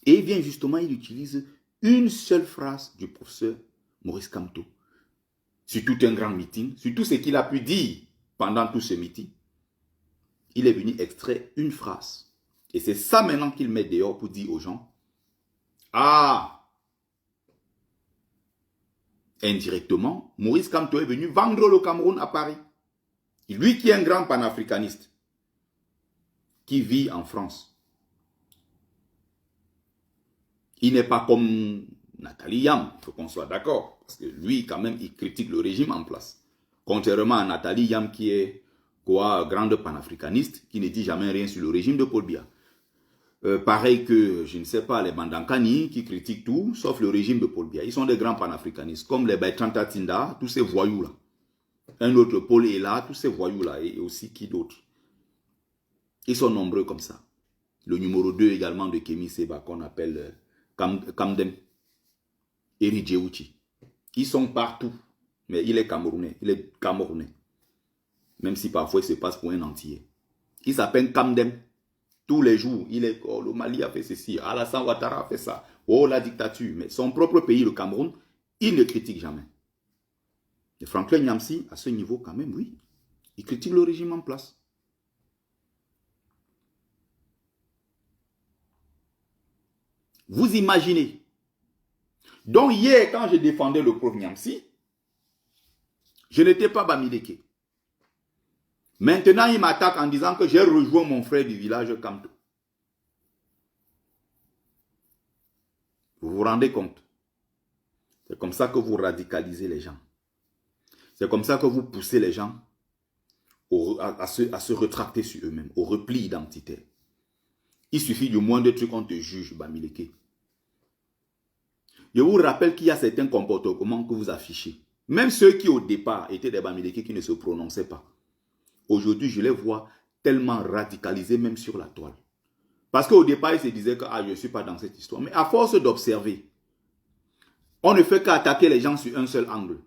Et il vient justement, il utilise une seule phrase du professeur Maurice Kamto sur tout un grand meeting, sur tout ce qu'il a pu dire pendant tout ce meeting. Il est venu extraire une phrase. Et c'est ça maintenant qu'il met dehors pour dire aux gens, ah, indirectement, Maurice Kamto est venu vendre le Cameroun à Paris. Lui qui est un grand panafricaniste, qui vit en France. Il n'est pas comme Nathalie Yam, il faut qu'on soit d'accord. Parce que lui, quand même, il critique le régime en place. Contrairement à Nathalie Yam, qui est quoi, grande panafricaniste, qui ne dit jamais rien sur le régime de Paul Biya. Pareil que, je ne sais pas, les Bandankani, qui critiquent tout, sauf le régime de Paul Biya. Ils sont des grands panafricanistes, comme les Baitranta Tinda, tous ces voyous-là. Un autre Paul est là, tous ces voyous-là, et aussi qui d'autres. Ils sont nombreux comme ça. Le numéro 2 également de Kémy Seba, qu'on appelle Kamdem, Eri Djewuchi. Ils sont partout, mais il est Camerounais, même si parfois il se passe pour un entier. Il s'appelle Kamdem. Tous les jours, il est, oh, le Mali a fait ceci, Alassane Ouattara a fait ça, oh, la dictature. Mais son propre pays, le Cameroun, il ne critique jamais. Et Franklin Nyamsi, à ce niveau quand même, oui, il critique le régime en place. Vous imaginez. Donc hier, quand je défendais le prof Nyamsi, je n'étais pas Bamileke. Maintenant, il m'attaque en disant que j'ai rejoint mon frère du village Kamto. Vous vous rendez compte? C'est comme ça que vous radicalisez les gens. C'est comme ça que vous poussez les gens à se retracter sur eux-mêmes, au repli identitaire. Il suffit du moindre truc, on te juge, Bamileke. Je vous rappelle qu'il y a certains comportements que vous affichez. Même ceux qui au départ étaient des Bamileke qui ne se prononçaient pas. Aujourd'hui, je les vois tellement radicalisés même sur la toile. Parce qu'au départ, ils se disaient que je ne suis pas dans cette histoire. Mais à force d'observer, on ne fait qu'attaquer les gens sur un seul angle.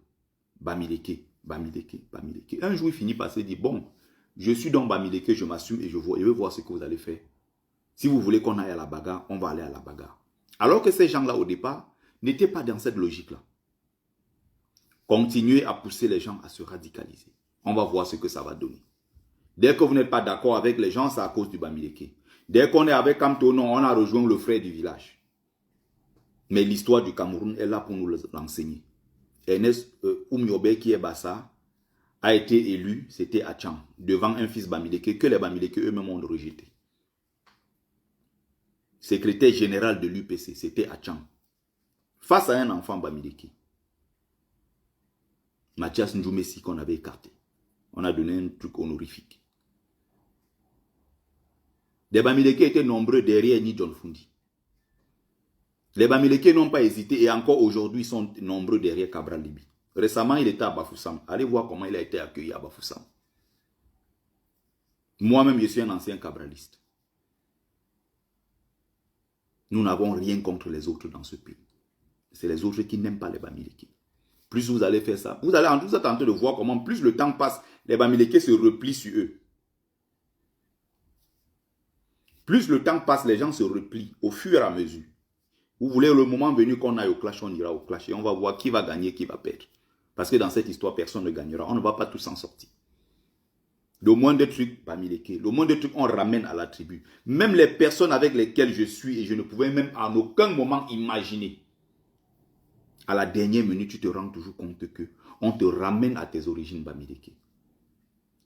Bamileke, Bamileke, Bamileke. Un jour, il finit par se dire, bon, je suis dans Bamileke, je m'assume et je veux voir ce que vous allez faire. Si vous voulez qu'on aille à la bagarre, on va aller à la bagarre. Alors que ces gens-là, au départ, n'étaient pas dans cette logique-là. Continuez à pousser les gens à se radicaliser. On va voir ce que ça va donner. Dès que vous n'êtes pas d'accord avec les gens, c'est à cause du Bamileke. Dès qu'on est avec Kamto, non, on a rejoint le frère du village. Mais l'histoire du Cameroun est là pour nous l'enseigner. Ernest Oumiobe, qui est Bassa, a été élu, c'était à Tchang, devant un fils Bamileke que les Bamileke eux-mêmes ont rejeté. Secrétaire général de l'UPC, c'était à Tchang. Face à un enfant Bamileke. Mathias Ndjoumessi qu'on avait écarté. On a donné un truc honorifique. Les Bamileke étaient nombreux derrière Ni John Fundi. Les Bamileke n'ont pas hésité et encore aujourd'hui ils sont nombreux derrière Cabral Libi. Récemment, il était à Bafoussam. Allez voir comment il a été accueilli à Bafoussam. Moi-même, je suis un ancien cabraliste. Nous n'avons rien contre les autres dans ce pays. C'est les autres qui n'aiment pas les Bamileke. Plus vous allez faire ça, vous êtes en train de voir comment plus le temps passe, les Bamileke se replient sur eux. Plus le temps passe, les gens se replient au fur et à mesure. Vous voulez le moment venu qu'on aille au clash, on ira au clash et on va voir qui va gagner, qui va perdre. Parce que dans cette histoire, personne ne gagnera. On ne va pas tous s'en sortir. Le moindre truc, Bamileke, le moindre truc, on ramène à la tribu. Même les personnes avec lesquelles je suis et je ne pouvais même en aucun moment imaginer. À la dernière minute, tu te rends toujours compte que on te ramène à tes origines, Bamileke.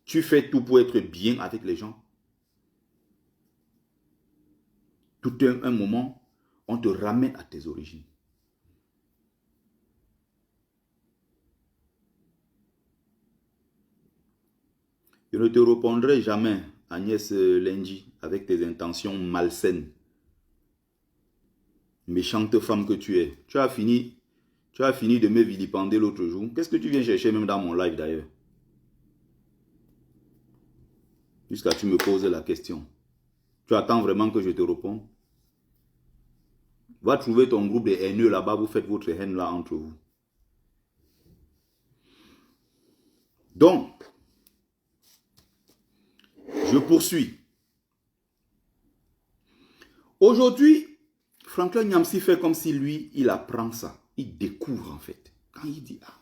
Tu fais tout pour être bien avec les gens. Tout un moment, on te ramène à tes origines. Je ne te répondrai jamais, Agnès Lenji, avec tes intentions malsaines. Méchante femme que tu es. Tu as fini de me vilipender l'autre jour. Qu'est-ce que tu viens chercher même dans mon live d'ailleurs? Jusqu'à tu me poses la question. Tu attends vraiment que je te réponde? Va trouver ton groupe de haineux là-bas, vous faites votre haine là entre vous. Donc, je poursuis. Aujourd'hui, Franklin Nyamsi fait comme si lui, il apprend ça. Il découvre en fait. Quand il dit, ah,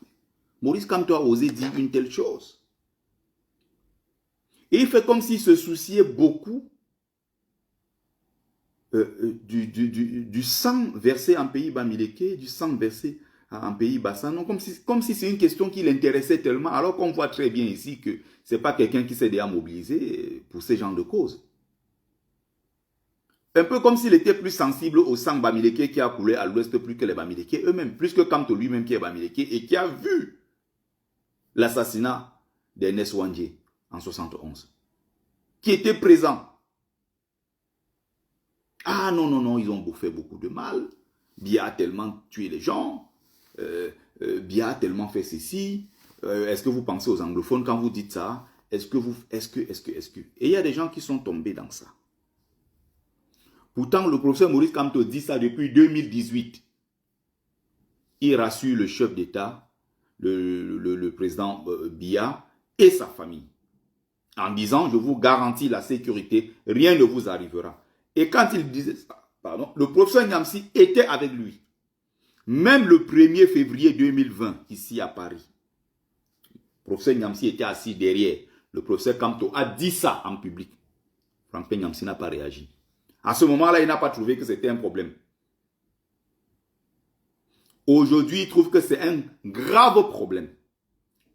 Maurice Kamto a osé dire une telle chose. Et il fait comme s'il se souciait beaucoup du sang versé en pays Bamileke, du sang versé en pays Bassan. Non, comme si c'est une question qui l'intéressait tellement, alors qu'on voit très bien ici que ce n'est pas quelqu'un qui s'est déjà mobilisé pour ce genre de causes. Un peu comme s'il était plus sensible au sang Bamileke qui a coulé à l'ouest plus que les Bamileke eux-mêmes, plus que Kamto lui-même qui est Bamileke et qui a vu l'assassinat d'Ernest Ouandjé en 71, qui était présent. Ah non, non, non, ils ont fait beaucoup de mal. Biya a tellement tué les gens. Biya a tellement fait ceci. Est-ce que vous pensez aux anglophones quand vous dites ça? Est-ce que? Et il y a des gens qui sont tombés dans ça. Pourtant, le professeur Maurice Kamto dit ça depuis 2018. Il rassure le chef d'État, le président Biya et sa famille, en disant, je vous garantis la sécurité, rien ne vous arrivera. Et quand il disait ça, pardon, le professeur Nyamsi était avec lui. Même le 1er février 2020, ici à Paris, le professeur Nyamsi était assis derrière. Le professeur Kamto a dit ça en public. Franklin Nyamsi n'a pas réagi. À ce moment-là, il n'a pas trouvé que c'était un problème. Aujourd'hui, il trouve que c'est un grave problème.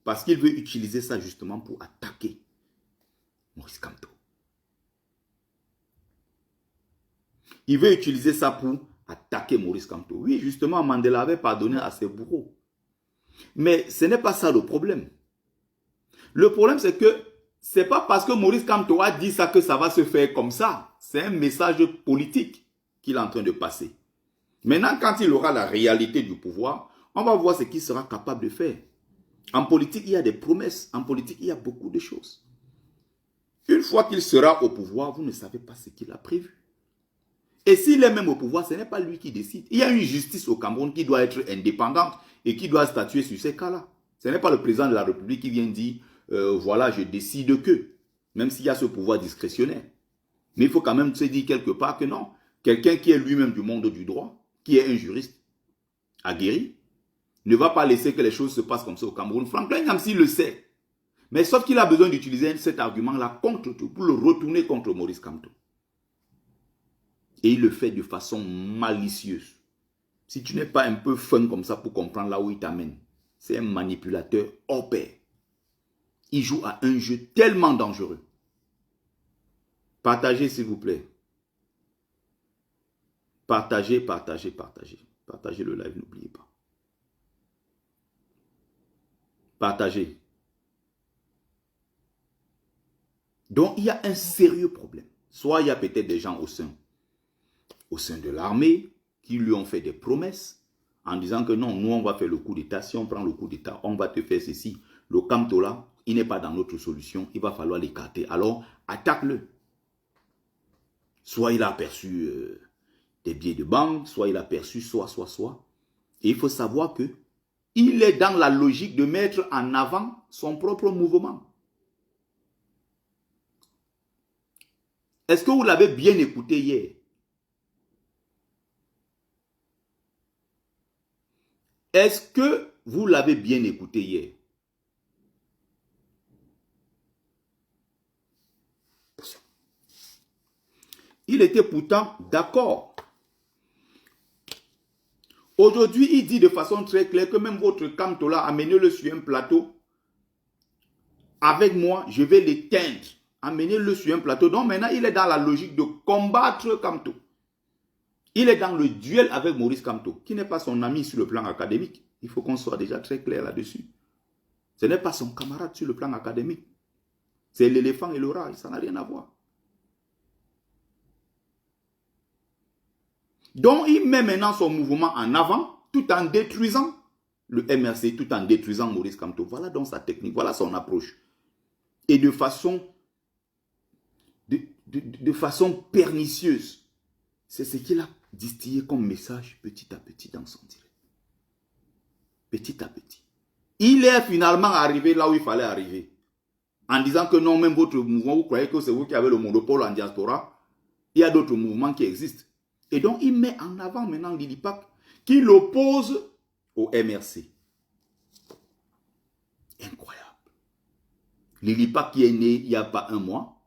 Parce qu'il veut utiliser ça justement pour attaquer Maurice Kamto. Il veut utiliser ça pour attaquer Maurice Kamto. Oui, justement, Mandela avait pardonné à ses bourreaux. Mais ce n'est pas ça le problème. Le problème, c'est que ce n'est pas parce que Maurice Kamto a dit ça que ça va se faire comme ça. C'est un message politique qu'il est en train de passer. Maintenant, quand il aura la réalité du pouvoir, on va voir ce qu'il sera capable de faire. En politique, il y a des promesses. En politique, il y a beaucoup de choses. Une fois qu'il sera au pouvoir, vous ne savez pas ce qu'il a prévu. Et s'il est même au pouvoir, ce n'est pas lui qui décide. Il y a une justice au Cameroun qui doit être indépendante et qui doit statuer sur ces cas-là. Ce n'est pas le président de la République qui vient dire voilà, je décide que, même s'il y a ce pouvoir discrétionnaire. Mais il faut quand même se dire quelque part que non. Quelqu'un qui est lui-même du monde du droit, qui est un juriste aguerri, ne va pas laisser que les choses se passent comme ça au Cameroun. Franklin Nyamsi le sait. Mais sauf qu'il a besoin d'utiliser cet argument-là contre tout, pour le retourner contre Maurice Kamto. Et il le fait de façon malicieuse. Si tu n'es pas un peu fin comme ça pour comprendre là où il t'amène, c'est un manipulateur hors pair. Il joue à un jeu tellement dangereux. Partagez s'il vous plaît. Partagez, partagez, partagez. Partagez le live, n'oubliez pas. Partagez. Donc il y a un sérieux problème. Soit il y a peut-être des gens au sein de l'armée qui lui ont fait des promesses en disant que non, nous on va faire le coup d'État. Si on prend le coup d'État, on va te faire ceci. Le Kamto là, il n'est pas dans notre solution. Il va falloir l'écarter. Alors, attaque-le. Soit il a perçu des billets de banque, soit il a perçu soit. Et il faut savoir que il est dans la logique de mettre en avant son propre mouvement. Est-ce que vous l'avez bien écouté hier? Est-ce que vous l'avez bien écouté hier? Il était pourtant d'accord. Aujourd'hui, il dit de façon très claire que même votre Kamto là, amenez-le sur un plateau. Avec moi, je vais l'éteindre. Amenez-le sur un plateau. Donc maintenant, il est dans la logique de combattre Kamto. Il est dans le duel avec Maurice Kamto, qui n'est pas son ami sur le plan académique. Il faut qu'on soit déjà très clair là-dessus. Ce n'est pas son camarade sur le plan académique. C'est l'éléphant et le rat, ça n'a rien à voir. Donc, il met maintenant son mouvement en avant, tout en détruisant le MRC, tout en détruisant Maurice Kamto. Voilà donc sa technique, voilà son approche. Et de façon de façon pernicieuse. C'est ce qu'il a distillé comme message petit à petit dans son direct. Petit à petit. Il est finalement arrivé là où il fallait arriver. En disant que non, même votre mouvement, vous croyez que c'est vous qui avez le monopole en diaspora. Il y a d'autres mouvements qui existent. Et donc, il met en avant maintenant Lili Pac, qui l'oppose au MRC. Incroyable. Lili Pac qui est né il n'y a pas un mois,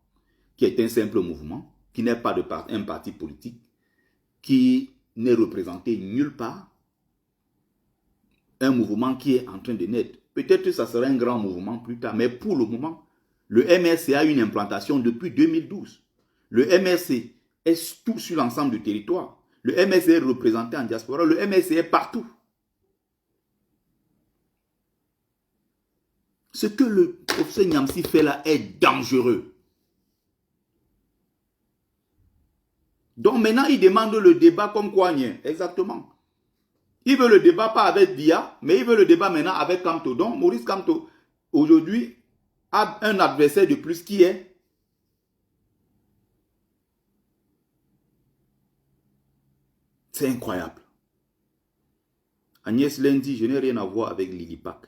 qui est un simple mouvement, qui n'est pas un parti politique, qui n'est représenté nulle part. Un mouvement qui est en train de naître. Peut-être que ça sera un grand mouvement plus tard, mais pour le moment, le MRC a une implantation depuis 2012. Le MRC est tout sur l'ensemble du territoire. Le MRC est représenté en diaspora. Le MRC est partout. Ce que le professeur Niamsi fait là est dangereux. Donc maintenant, il demande le débat comme quoi, exactement. Il veut le débat pas avec Dia, mais il veut le débat maintenant avec Kamto. Donc Maurice Kamto, aujourd'hui, a un adversaire de plus qui est c'est incroyable. Agnès Lendi, je n'ai rien à voir avec Lili Pac.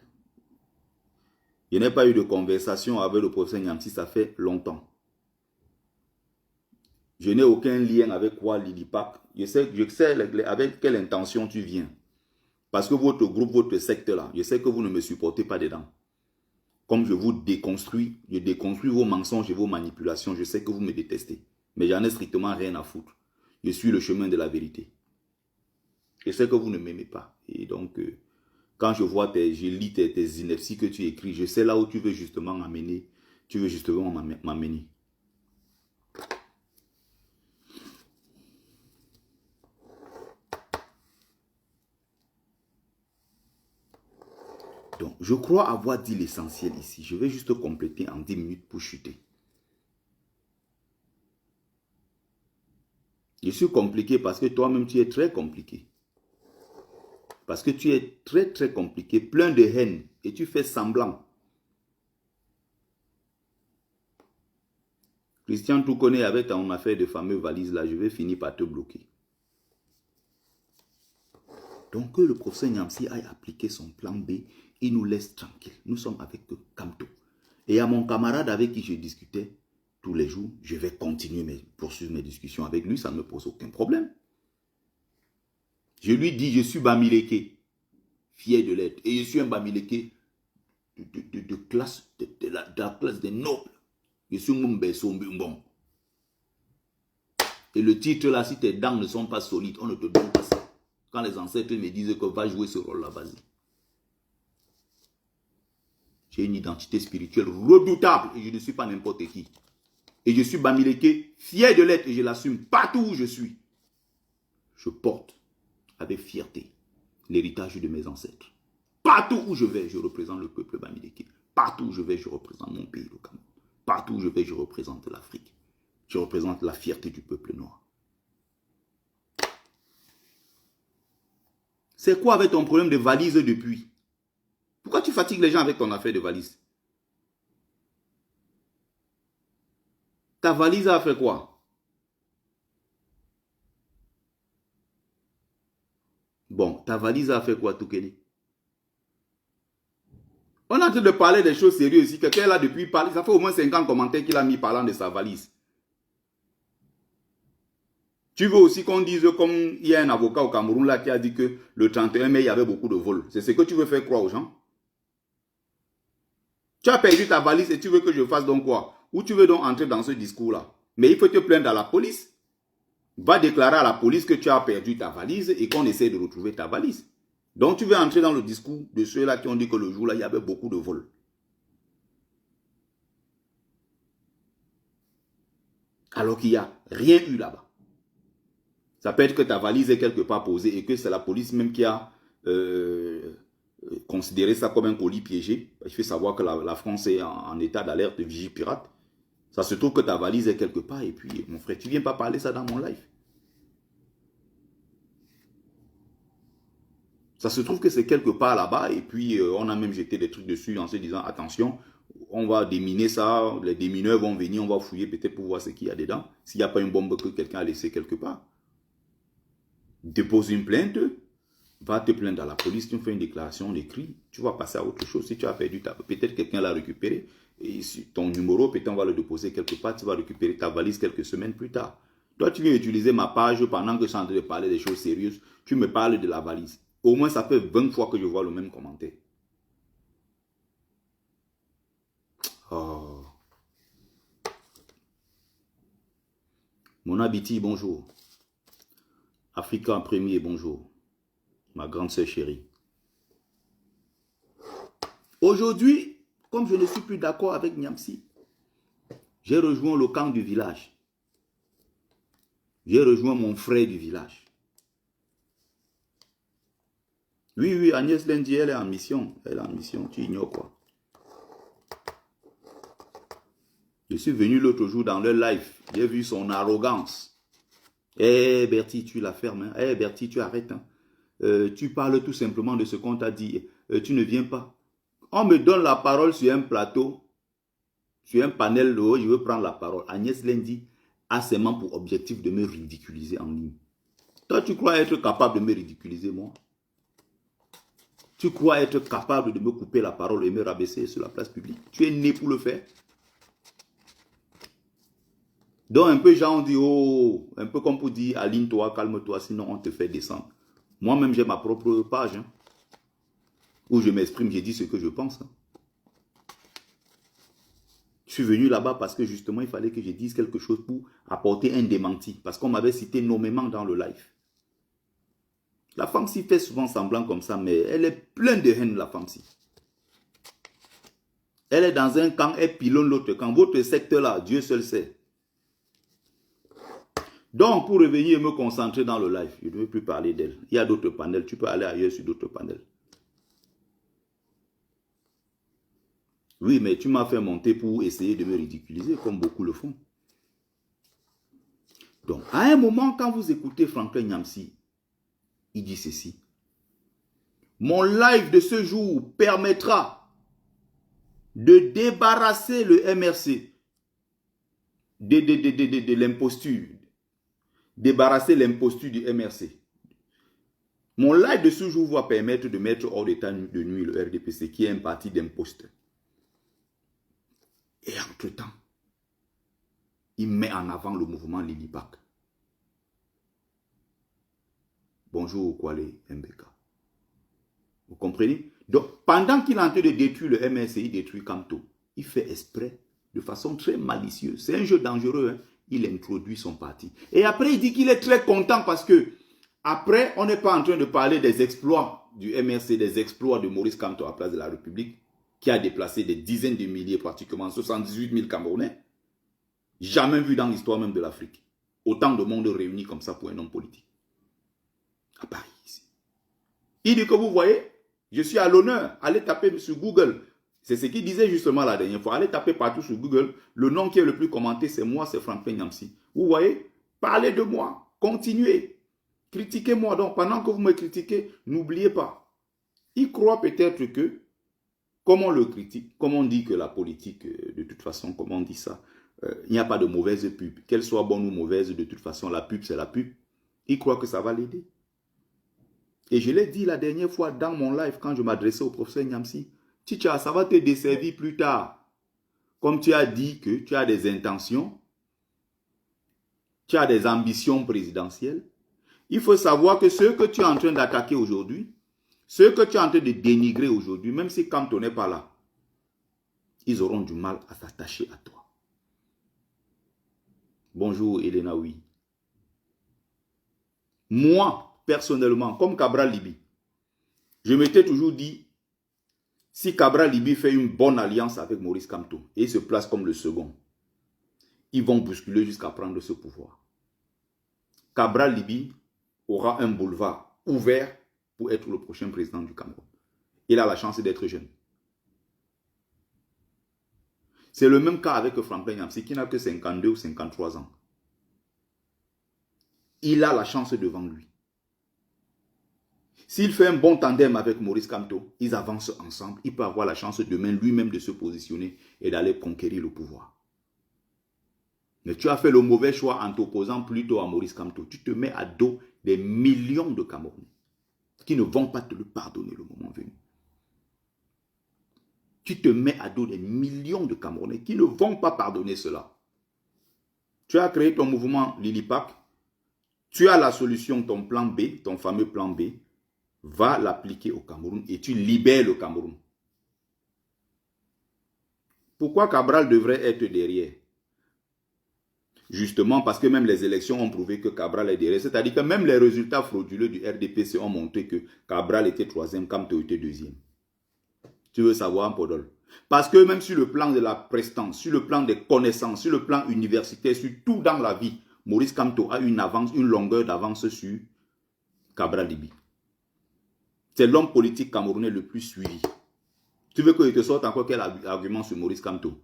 Je n'ai pas eu de conversation avec le professeur Niamsi, ça fait longtemps. Je n'ai aucun lien avec quoi Lili Pac. Je sais avec quelle intention tu viens. Parce que votre groupe, votre secte là, je sais que vous ne me supportez pas dedans. Comme je vous déconstruis, je déconstruis vos mensonges et vos manipulations, je sais que vous me détestez. Mais j'en ai strictement rien à foutre. Je suis le chemin de la vérité. Je sais que vous ne m'aimez pas. Et donc, quand je vois je lis tes inepties que tu écris, je sais là où tu veux justement m'amener. Tu veux justement m'amener. Donc, je crois avoir dit l'essentiel ici. Je vais juste compléter en 10 minutes pour chuter. Je suis compliqué parce que toi-même, tu es très compliqué. Parce que tu es très, très compliqué, plein de haine. Et tu fais semblant. Christian, tout connaît avec ton affaire de fameuse valise là. Je vais finir par te bloquer. Donc, que le professeur Niamsi aille appliquer son plan B, il nous laisse tranquille. Nous sommes avec Kamto. Et à mon camarade avec qui je discutais tous les jours, je vais continuer poursuivre mes discussions avec lui, ça ne me pose aucun problème. Je lui dis, je suis Bamileke, fier de l'être. Et je suis un Bamileke de classe, de la classe des nobles. Je suis Mumbe Sombumbon. Et le titre là, si tes dents ne sont pas solides, on ne te donne pas ça. Quand les ancêtres me disent que va jouer ce rôle-là, vas-y. J'ai une identité spirituelle redoutable et je ne suis pas n'importe qui. Et je suis Bamileke, fier de l'être et je l'assume partout où je suis. Je porte avec fierté l'héritage de mes ancêtres. Partout où je vais, je représente le peuple Bamileke. Partout où je vais, je représente mon pays, le Cameroun. Partout où je vais, je représente l'Afrique. Je représente la fierté du peuple noir. C'est quoi avec ton problème de valise depuis? Pourquoi tu fatigues les gens avec ton affaire de valise? Ta valise a fait quoi? Bon, ta valise a fait quoi, Toukeli? On est en train de parler des choses sérieuses ici. Quelqu'un là depuis parler. Ça fait au moins 50 commentaires qu'il a mis parlant de sa valise. Tu veux aussi qu'on dise comme il y a un avocat au Cameroun là qui a dit que le 31 mai, il y avait beaucoup de vols. C'est ce que tu veux faire croire aux gens? Tu as perdu ta valise et tu veux que je fasse donc quoi? Ou tu veux donc entrer dans ce discours-là? Mais il faut te plaindre à la police. Va déclarer à la police que tu as perdu ta valise et qu'on essaie de retrouver ta valise. Donc tu veux entrer dans le discours de ceux-là qui ont dit que le jour-là, il y avait beaucoup de vols. Alors qu'il n'y a rien eu là-bas. Ça peut être que ta valise est quelque part posée et que c'est la police même qui a considéré ça comme un colis piégé. Il faut savoir que la France est en état d'alerte de vigie pirate. Ça se trouve que ta valise est quelque part et puis, mon frère, tu ne viens pas parler ça dans mon live. Ça se trouve que c'est quelque part là-bas et puis on a même jeté des trucs dessus en se disant attention, on va déminer ça, les démineurs vont venir, on va fouiller peut-être pour voir ce qu'il y a dedans. S'il n'y a pas une bombe que quelqu'un a laissée quelque part. Dépose une plainte, va te plaindre à la police, tu fais une déclaration, on écrit, tu vas passer à autre chose. Si tu as perdu, peut-être quelqu'un l'a récupéré, et ton numéro, peut-être on va le déposer quelque part, tu vas récupérer ta valise quelques semaines plus tard. Toi, tu viens utiliser ma page pendant que je suis en train de parler des choses sérieuses, tu me parles de la valise. Au moins, ça fait 20 fois que je vois le même commentaire. Oh. Mon Abiti, bonjour. Africa en premier, bonjour. Ma grande sœur chérie. Aujourd'hui, comme je ne suis plus d'accord avec Niamsi, j'ai rejoint le camp du village. J'ai rejoint mon frère du village. Oui, Agnès Lendi, elle est en mission. Elle est en mission, tu ignores quoi. Je suis venu l'autre jour dans leur live. J'ai vu son arrogance. Eh Bertie, tu la fermes. Hein? Eh Bertie, tu arrêtes. Hein? Tu parles tout simplement de ce qu'on t'a dit. Tu ne viens pas. On me donne la parole sur un plateau, sur un panel de haut, je veux prendre la parole. Agnès Lendi a seulement pour objectif de me ridiculiser en ligne. Toi, tu crois être capable de me ridiculiser, moi? Tu crois être capable de me couper la parole et me rabaisser sur la place publique? Tu es né pour le faire? Donc, un peu genre, on dit, oh, un peu comme pour dire, aligne-toi, calme-toi, sinon on te fait descendre. Moi-même, j'ai ma propre page, hein, où je m'exprime, j'ai dit ce que je pense. Hein. Je suis venu là-bas parce que justement, il fallait que je dise quelque chose pour apporter un démenti. Parce qu'on m'avait cité nommément dans le live. La femme-ci fait souvent semblant comme ça, mais elle est pleine de haine, la femme-ci. Elle est dans un camp, elle pilonne l'autre camp. Votre secteur-là, Dieu seul sait. Donc, pour revenir et me concentrer dans le live, je ne veux plus parler d'elle. Il y a d'autres panels, tu peux aller ailleurs sur d'autres panels. Oui, mais tu m'as fait monter pour essayer de me ridiculiser, comme beaucoup le font. Donc, à un moment, quand vous écoutez Franklin Niamsi, il dit ceci. Mon live de ce jour permettra de débarrasser le MRC de l'imposture. Débarrasser l'imposture du MRC. Mon live de ce jour va permettre de mettre hors d'état de nuit le RDPC, qui est un parti d'imposteurs. Et entre-temps, il met en avant le mouvement Lilipac. Bonjour Kwale Mbeka. Vous comprenez? Donc, pendant qu'il est en train de détruire le MRC, il détruit Kamto. Il fait exprès, de façon très malicieuse. C'est un jeu dangereux. Hein? Il introduit son parti. Et après, il dit qu'il est très content parce que, après, on n'est pas en train de parler des exploits du MRC, des exploits de Maurice Kamto à la place de la République, qui a déplacé des dizaines de milliers, pratiquement 78 000 Camerounais. Jamais vu dans l'histoire même de l'Afrique. Autant de monde réuni comme ça pour un homme politique. À Paris, ici. Il dit que vous voyez, je suis à l'honneur. Allez taper sur Google. C'est ce qu'il disait justement la dernière fois. Allez taper partout sur Google. Le nom qui est le plus commenté, c'est moi, c'est Franklin Niamsi. Vous voyez, parlez de moi. Continuez. Critiquez-moi. Donc, pendant que vous me critiquez, n'oubliez pas. Il croit peut-être que, comme on le critique, comme on dit que la politique, de toute façon, comme on dit ça, il n'y a pas de mauvaise pub. Qu'elle soit bonne ou mauvaise, de toute façon, la pub, c'est la pub. Il croit que ça va l'aider. Et je l'ai dit la dernière fois dans mon live, quand je m'adressais au professeur Niamsi, Tcha, ça va te desservir plus tard. Comme tu as dit que tu as des intentions, tu as des ambitions présidentielles, il faut savoir que ceux que tu es en train d'attaquer aujourd'hui, ceux que tu es en train de dénigrer aujourd'hui, même si quand on n'est pas là, ils auront du mal à s'attacher à toi. Bonjour Elena, oui. Moi, personnellement, comme Cabral Libi, je m'étais toujours dit, si Cabral Libi fait une bonne alliance avec Maurice Kamto et il se place comme le second, ils vont bousculer jusqu'à prendre ce pouvoir. Cabral Libi aura un boulevard ouvert pour être le prochain président du Cameroun. Il a la chance d'être jeune. C'est le même cas avec Franklin Niamsi qui n'a que 52 ou 53 ans. Il a la chance devant lui. S'il fait un bon tandem avec Maurice Kamto, ils avancent ensemble, il peut avoir la chance demain lui-même de se positionner et d'aller conquérir le pouvoir. Mais tu as fait le mauvais choix en t'opposant plutôt à Maurice Kamto. Tu te mets à dos des millions de Camerounais qui ne vont pas te le pardonner le moment venu. Tu te mets à dos des millions de Camerounais qui ne vont pas pardonner cela. Tu as créé ton mouvement Lilipac. Tu as la solution, ton plan B, ton fameux plan B. Va l'appliquer au Cameroun et tu libères le Cameroun. Pourquoi Cabral devrait être derrière? Justement parce que même les élections ont prouvé que Cabral est derrière. C'est-à-dire que même les résultats frauduleux du RDPC ont montré que Cabral était troisième, Kamto était deuxième. Tu veux savoir, Podol? Parce que même sur le plan de la prestance, sur le plan des connaissances, sur le plan universitaire, sur tout dans la vie, Maurice Kamto a une avance, une longueur d'avance sur Cabral Libi. C'est l'homme politique camerounais le plus suivi. Tu veux que je te sorte encore quel argument sur Maurice Kamto?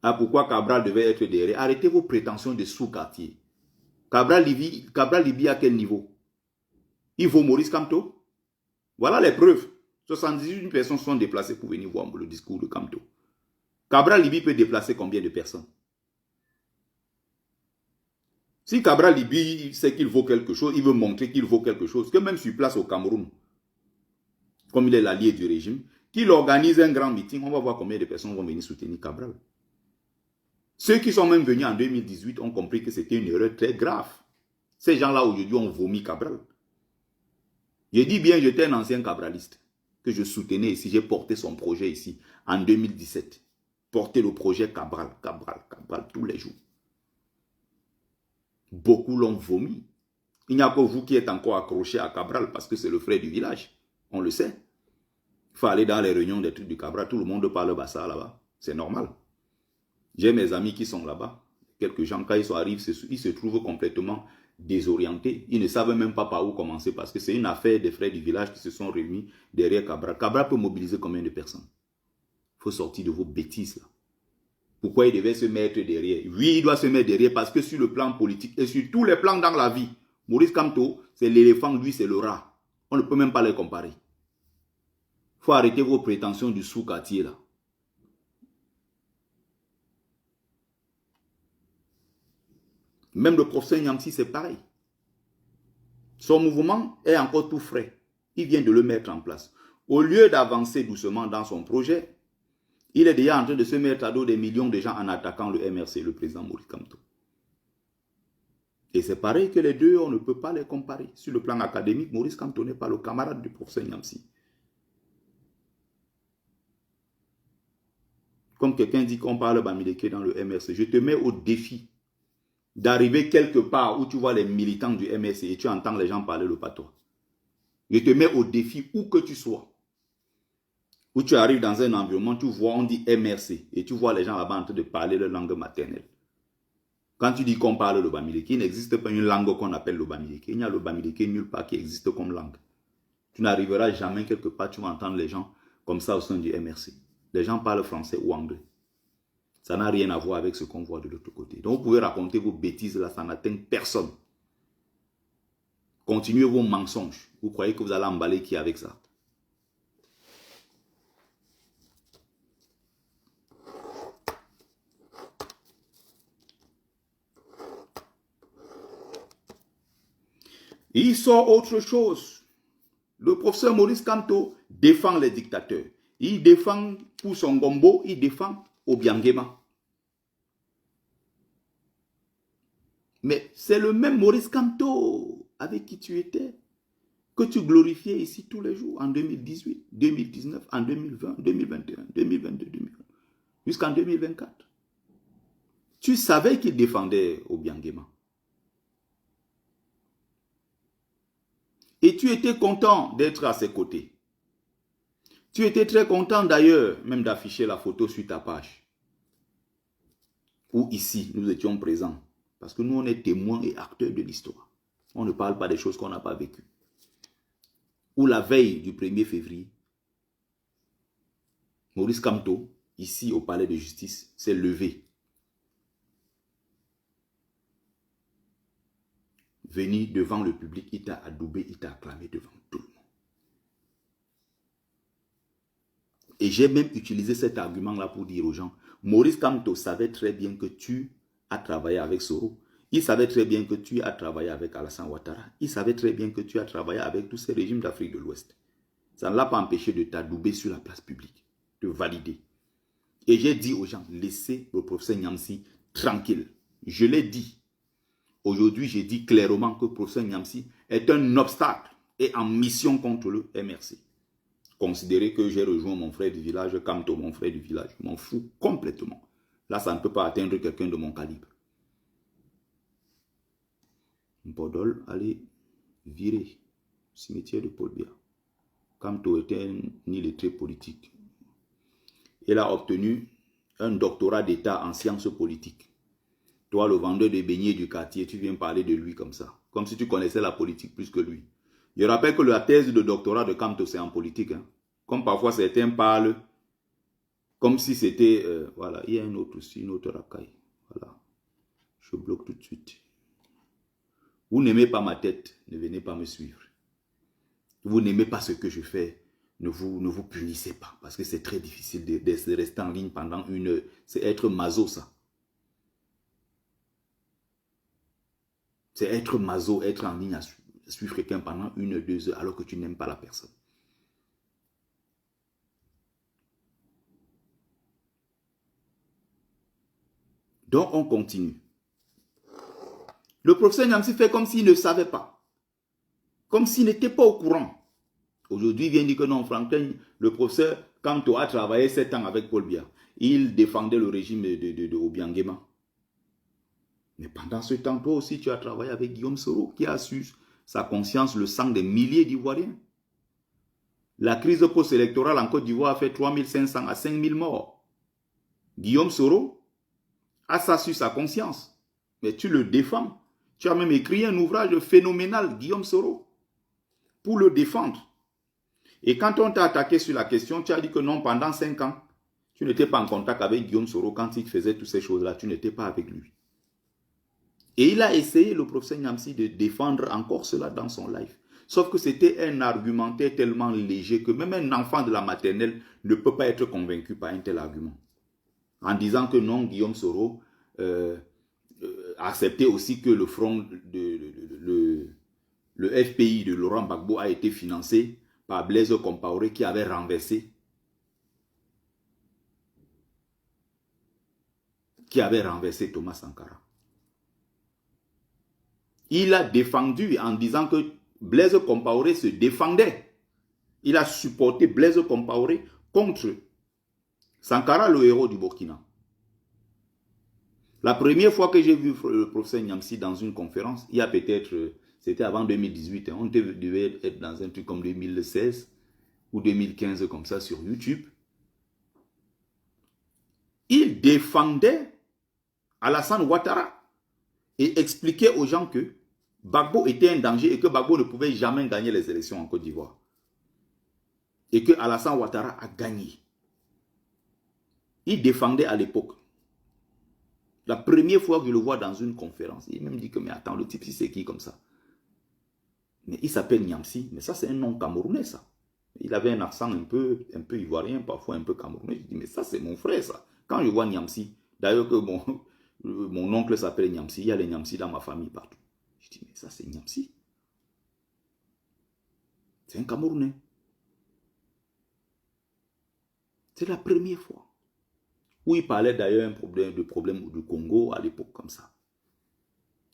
Ah, pourquoi Cabral devait être derrière? Arrêtez vos prétentions de sous-quartier. Cabral Libi à quel niveau? Il vaut Maurice Kamto? Voilà les preuves. 78 personnes sont déplacées pour venir voir le discours de Kamto. Cabral Libi peut déplacer combien de personnes? Si Cabral Libi sait qu'il vaut quelque chose, il veut montrer qu'il vaut quelque chose, que même sur place au Cameroun, comme il est l'allié du régime, qu'il organise un grand meeting, on va voir combien de personnes vont venir soutenir Cabral. Ceux qui sont même venus en 2018 ont compris que c'était une erreur très grave. Ces gens-là aujourd'hui ont vomi Cabral. Je dis bien, j'étais un ancien cabraliste que je soutenais ici, j'ai porté son projet ici en 2017. Porter le projet Cabral tous les jours. Beaucoup l'ont vomi. Il n'y a que vous qui êtes encore accroché à Cabral parce que c'est le frère du village. On le sait. Il faut aller dans les réunions des trucs du Cabral. Tout le monde parle bassa là-bas. C'est normal. J'ai mes amis qui sont là-bas. Quelques gens, quand ils arrivent, ils se trouvent complètement désorientés. Ils ne savent même pas par où commencer parce que c'est une affaire des frères du village qui se sont réunis derrière Cabral. Cabral peut mobiliser combien de personnes? Il faut sortir de vos bêtises là. Pourquoi il devait se mettre derrière? Oui, il doit se mettre derrière parce que sur le plan politique et sur tous les plans dans la vie, Maurice Kamto, c'est l'éléphant, lui c'est le rat. On ne peut même pas les comparer. Il faut arrêter vos prétentions du sous-quartier là. Même le professeur Nyamsi, c'est pareil. Son mouvement est encore tout frais. Il vient de le mettre en place. Au lieu d'avancer doucement dans son projet, il est déjà en train de se mettre à dos des millions de gens en attaquant le MRC, le président Maurice Kamto. Et c'est pareil que les deux, on ne peut pas les comparer. Sur le plan académique, Maurice Kamto n'est pas le camarade du professeur Nyamsi. Comme quelqu'un dit qu'on parle Bamileke dans le MRC, je te mets au défi d'arriver quelque part où tu vois les militants du MRC et tu entends les gens parler le patois. Je te mets au défi où que tu sois. Où tu arrives dans un environnement, tu vois, on dit MRC et tu vois les gens là-bas en train de parler leur langue maternelle. Quand tu dis qu'on parle le Bamileke, il n'existe pas une langue qu'on appelle le Bamileke. Il n'y a le Bamileke nulle part qui existe comme langue. Tu n'arriveras jamais quelque part, tu vas entendre les gens comme ça au sein du MRC. Les gens parlent français ou anglais. Ça n'a rien à voir avec ce qu'on voit de l'autre côté. Donc vous pouvez raconter vos bêtises là, ça n'atteint personne. Continuez vos mensonges. Vous croyez que vous allez emballer qui avec ça? Il sort autre chose. Le professeur Maurice Kamto défend les dictateurs. Il défend pour son gombo, il défend Obiangema. Mais c'est le même Maurice Kamto avec qui tu étais, que tu glorifiais ici tous les jours en 2018, 2019, en 2020, 2021, 2022, 2023, jusqu'en 2024. Tu savais qu'il défendait Obiangema. Et tu étais content d'être à ses côtés. Tu étais très content d'ailleurs même d'afficher la photo sur ta page. Où ici, nous étions présents. Parce que nous, on est témoins et acteurs de l'histoire. On ne parle pas des choses qu'on n'a pas vécues. Où la veille du 1er février, Maurice Kamto, ici au palais de justice, s'est levé. Venu devant le public, il t'a adoubé, il t'a acclamé devant tout le monde. Et j'ai même utilisé cet argument-là pour dire aux gens, Maurice Kamto savait très bien que tu as travaillé avec Soro. Il savait très bien que tu as travaillé avec Alassane Ouattara. Il savait très bien que tu as travaillé avec tous ces régimes d'Afrique de l'Ouest. Ça ne l'a pas empêché de t'adouber sur la place publique, de valider. Et j'ai dit aux gens, laissez le professeur Niamsi tranquille. Je l'ai dit. Aujourd'hui, j'ai dit clairement que le professeur Niamsi est un obstacle et en mission contre le MRC. Considérez que j'ai rejoint mon frère du village, Kamto, mon frère du village. Je m'en fous complètement. Là, ça ne peut pas atteindre quelqu'un de mon calibre. Podol, allez virer. Cimetière de Paul Biya. Kamto était un illettré politique. Il a obtenu un doctorat d'État en sciences politiques. Toi, le vendeur de beignets du quartier, tu viens parler de lui comme ça. Comme si tu connaissais la politique plus que lui. Je rappelle que la thèse de doctorat de Kamto, c'est en politique. Hein. Comme parfois certains parlent, comme si c'était... voilà, il y a un autre aussi, une autre racaille. Voilà. Je bloque tout de suite. Vous n'aimez pas ma tête, ne venez pas me suivre. Vous n'aimez pas ce que je fais, ne vous punissez pas. Parce que c'est très difficile de rester en ligne pendant une heure. C'est être maso, ça. C'est être maso, être en ligne à suivre quelqu'un pendant 1 ou 2 heures alors que tu n'aimes pas la personne. Donc, on continue. Le professeur Niamsi fait comme s'il ne savait pas. Comme s'il n'était pas au courant. Aujourd'hui, il vient dire que non, Franklin, le professeur Kamto a travaillé 7 ans avec Paul Biya. Il défendait le régime de Obiangema. Mais pendant ce temps, toi aussi, tu as travaillé avec Guillaume Soro, qui a su sa conscience, le sang des milliers d'Ivoiriens. La crise post-électorale en Côte d'Ivoire a fait 3500 à 5000 morts. Guillaume Soro a ça sur sa conscience. Mais tu le défends. Tu as même écrit un ouvrage phénoménal, Guillaume Soro, pour le défendre. Et quand on t'a attaqué sur la question, tu as dit que non, pendant 5 ans, tu n'étais pas en contact avec Guillaume Soro quand il faisait toutes ces choses-là. Tu n'étais pas avec lui. Et il a essayé, le professeur Niamsi, de défendre encore cela dans son live. Sauf que c'était un argumentaire tellement léger que même un enfant de la maternelle ne peut pas être convaincu par un tel argument. En disant que non, Guillaume Soro acceptait aussi que le front, le FPI de Laurent Gbagbo a été financé par Blaise Compaoré qui avait renversé Thomas Sankara. Il a défendu en disant que Blaise Compaoré se défendait. Il a supporté Blaise Compaoré contre Sankara, le héros du Burkina. La première fois que j'ai vu le professeur Niamsi dans une conférence, il y a peut-être, c'était avant 2018, on devait être dans un truc comme 2016 ou 2015 comme ça sur YouTube. Il défendait Alassane Ouattara et expliquait aux gens que Gbagbo était un danger et que Gbagbo ne pouvait jamais gagner les élections en Côte d'Ivoire. Et que Alassane Ouattara a gagné. Il défendait à l'époque. La première fois que je le vois dans une conférence, il me dit que mais attends, le type c'est qui comme ça? Mais il s'appelle Niamsi, mais ça c'est un nom camerounais ça. Il avait un accent un peu ivoirien, parfois un peu camerounais. Je dis mais ça c'est mon frère ça. Quand je vois Niamsi, d'ailleurs que mon oncle s'appelle Niamsi, il y a les Niamsi dans ma famille partout. Je dis mais ça c'est Niamsi. C'est un Camerounais. C'est la première fois. Où il parlait d'ailleurs de problème du Congo à l'époque comme ça.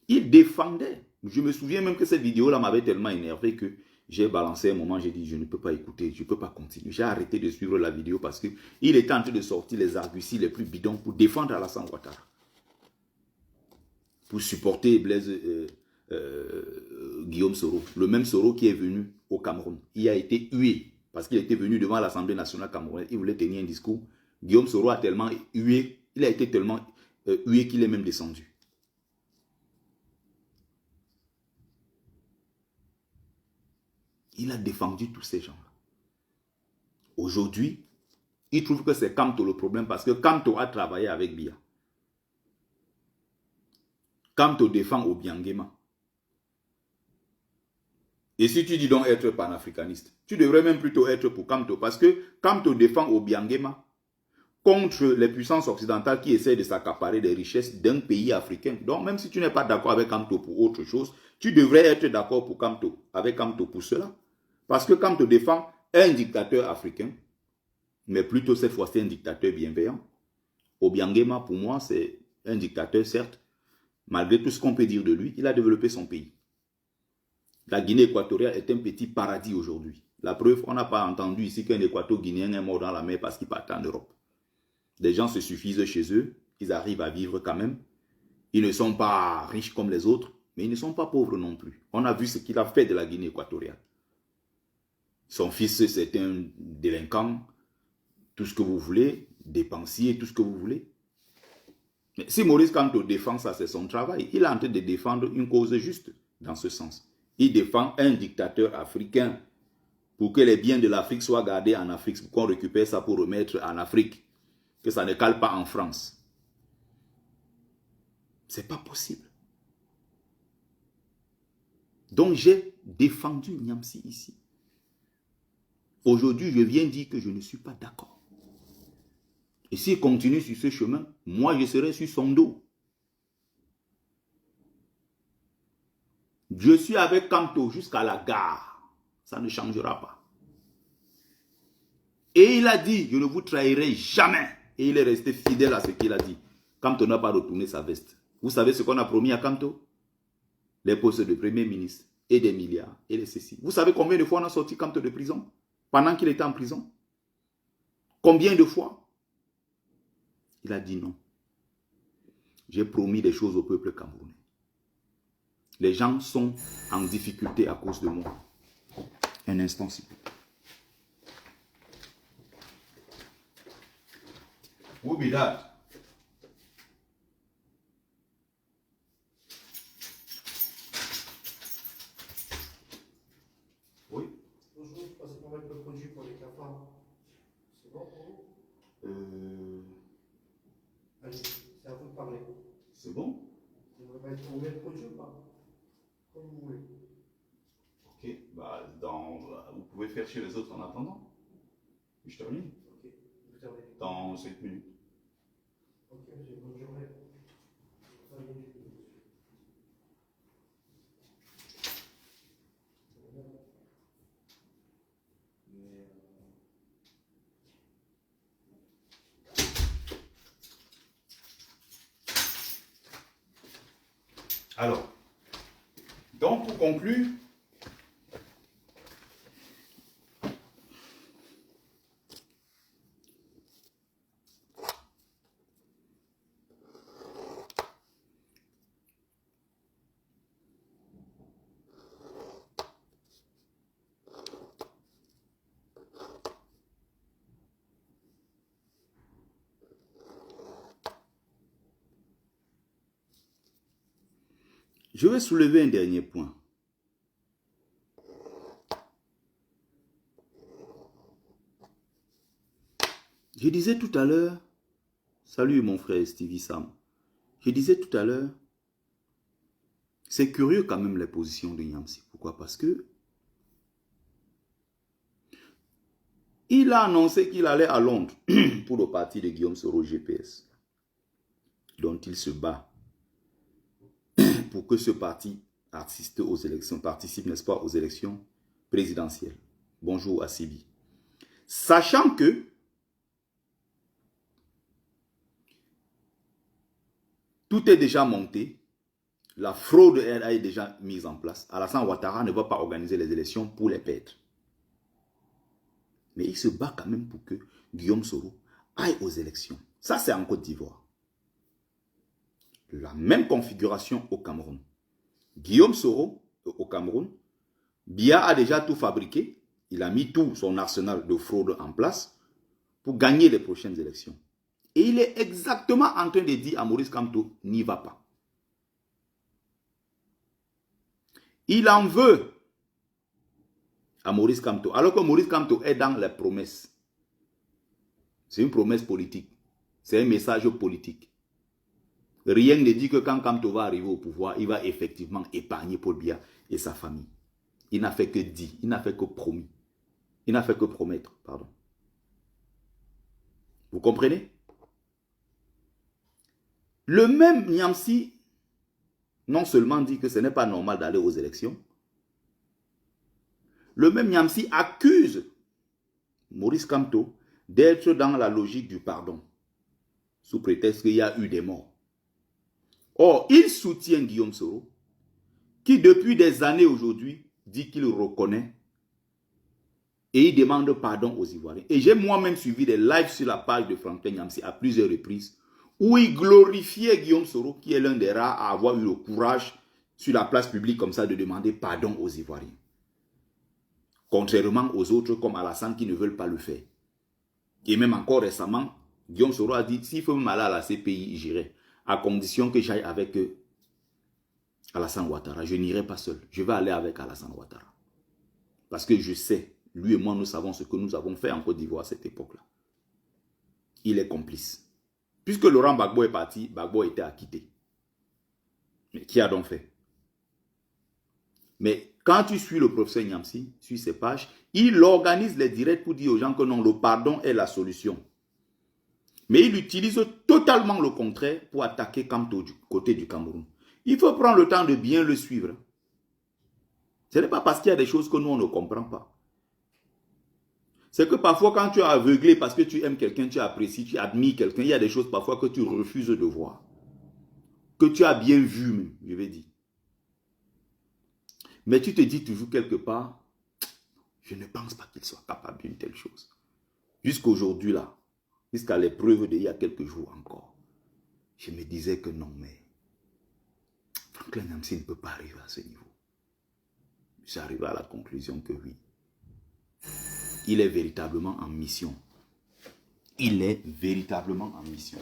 Il défendait. Je me souviens même que cette vidéo-là m'avait tellement énervé que j'ai balancé un moment, j'ai dit je ne peux pas écouter, je ne peux pas continuer. J'ai arrêté de suivre la vidéo parce qu'il était en train de sortir les arguties les plus bidons pour défendre Alassane Ouattara. Pour supporter Guillaume Soro. Le même Soro qui est venu au Cameroun. Il a été hué parce qu'il était venu devant l'Assemblée nationale camerounaise. Il voulait tenir un discours. Guillaume Soro a tellement hué, il a été tellement hué qu'il est même descendu. Il a défendu tous ces gens-là. Aujourd'hui, il trouve que c'est Kamto le problème parce que Kamto a travaillé avec Biya. Kamto défend Obiangema. Et si tu dis donc être panafricaniste, tu devrais même plutôt être pour Kamto, parce que Kamto défend Obiangema contre les puissances occidentales qui essaient de s'accaparer des richesses d'un pays africain. Donc même si tu n'es pas d'accord avec Kamto pour autre chose, tu devrais être d'accord pour Kamto, avec Kamto pour cela. Parce que Kamto défend un dictateur africain, mais plutôt cette fois-ci un dictateur bienveillant. Obiangema, pour moi, c'est un dictateur, certes. Malgré tout ce qu'on peut dire de lui, il a développé son pays. La Guinée équatoriale est un petit paradis aujourd'hui. La preuve, on n'a pas entendu ici qu'un Équato-Guinéen est mort dans la mer parce qu'il partait en Europe. Les gens se suffisent chez eux, ils arrivent à vivre quand même. Ils ne sont pas riches comme les autres, mais ils ne sont pas pauvres non plus. On a vu ce qu'il a fait de la Guinée équatoriale. Son fils, c'est un délinquant, tout ce que vous voulez, dépensier, tout ce que vous voulez. Mais si Maurice Kamto défend ça, c'est son travail. Il est en train de défendre une cause juste dans ce sens. Il défend un dictateur africain pour que les biens de l'Afrique soient gardés en Afrique, pour qu'on récupère ça pour remettre en Afrique, que ça ne cale pas en France. C'est pas possible. Donc j'ai défendu Niamsi ici. Aujourd'hui, je viens dire que je ne suis pas d'accord. Et s'il continue sur ce chemin, moi je serai sur son dos. Je suis avec Kamto jusqu'à la gare. Ça ne changera pas. Et il a dit, je ne vous trahirai jamais. Et il est resté fidèle à ce qu'il a dit. Kamto n'a pas retourné sa veste. Vous savez ce qu'on a promis à Kamto? Les postes de premier ministre et des milliards et les ceci. Vous savez combien de fois on a sorti Kamto de prison? Pendant qu'il était en prison? Combien de fois? Il a dit non. J'ai promis des choses au peuple camerounais. Les gens sont en difficulté à cause de moi. Un instant, s'il vous plaît. Who be that? Oui. Bonjour, je passe pour mettre le produit pour les cafards. C'est bon pour vous? Allez, c'est à vous de parler. C'est bon? Vous voulez mettre pour mettre le produit ou pas? Comme vous voulez. Ok, bah, vous pouvez faire chez les autres en attendant. Je termine. Ok, vous terminez. Dans 5 minutes. Ok, monsieur, bonne journée. Alors, donc pour conclure, je vais soulever un dernier point. Je disais tout à l'heure, salut mon frère Stevie Sam, je disais tout à l'heure, c'est curieux quand même les positions de Niamsi. Pourquoi? Parce que il a annoncé qu'il allait à Londres pour le parti de Guillaume Soro GPS, dont il se bat pour que ce parti assiste aux élections, participe, n'est-ce pas, aux élections présidentielles. Bonjour à Sibi. Sachant que tout est déjà monté, la fraude est déjà mise en place. Alassane Ouattara ne va pas organiser les élections pour les perdre. Mais il se bat quand même pour que Guillaume Soro aille aux élections. Ça, c'est en Côte d'Ivoire. La même configuration au Cameroun. Guillaume Soro, au Cameroun, Biya a déjà tout fabriqué. Il a mis tout son arsenal de fraude en place pour gagner les prochaines élections. Et il est exactement en train de dire à Maurice Kamto, n'y va pas. Il en veut à Maurice Kamto, alors que Maurice Kamto est dans les promesses. C'est une promesse politique. C'est un message politique. Rien ne dit que quand Kamto va arriver au pouvoir, il va effectivement épargner Paul Biya et sa famille. Il n'a fait que dire, il n'a fait que promis. Il n'a fait que promettre, pardon. Vous comprenez? Le même Niamsi, non seulement dit que ce n'est pas normal d'aller aux élections, le même Niamsi accuse Maurice Kamto d'être dans la logique du pardon, sous prétexte qu'il y a eu des morts. Or, il soutient Guillaume Soro, qui depuis des années aujourd'hui dit qu'il reconnaît et il demande pardon aux Ivoiriens. Et j'ai moi-même suivi des lives sur la page de Franklin Niamsi à plusieurs reprises, où il glorifiait Guillaume Soro, qui est l'un des rares à avoir eu le courage sur la place publique comme ça de demander pardon aux Ivoiriens. Contrairement aux autres comme Alassane qui ne veulent pas le faire. Et même encore récemment, Guillaume Soro a dit, s'il faut me aller à la CPI, j'irai, à condition que j'aille avec Alassane Ouattara. Je n'irai pas seul, je vais aller avec Alassane Ouattara. Parce que je sais, lui et moi, nous savons ce que nous avons fait en Côte d'Ivoire à cette époque-là. Il est complice. Puisque Laurent Gbagbo est parti, Gbagbo a été acquitté. Mais qui a donc fait? Mais quand tu suis le professeur Niamsi, sur ses pages, il organise les directs pour dire aux gens que non, le pardon est la solution. Mais il utilise totalement le contraire pour attaquer Kamto du côté du Cameroun. Il faut prendre le temps de bien le suivre. Ce n'est pas parce qu'il y a des choses que nous, on ne comprend pas. C'est que parfois, quand tu es aveuglé parce que tu aimes quelqu'un, tu apprécies, tu admires quelqu'un, il y a des choses parfois que tu refuses de voir. Que tu as bien vu, même, je vais dire. Mais tu te dis toujours quelque part, je ne pense pas qu'il soit capable d'une telle chose. Jusqu'aujourd'hui, là, jusqu'à l'épreuve d'il y a quelques jours encore, je me disais que non, mais Franklin Niamsi ne peut pas arriver à ce niveau. J'arrive à la conclusion que oui. Il est véritablement en mission. Il est véritablement en mission.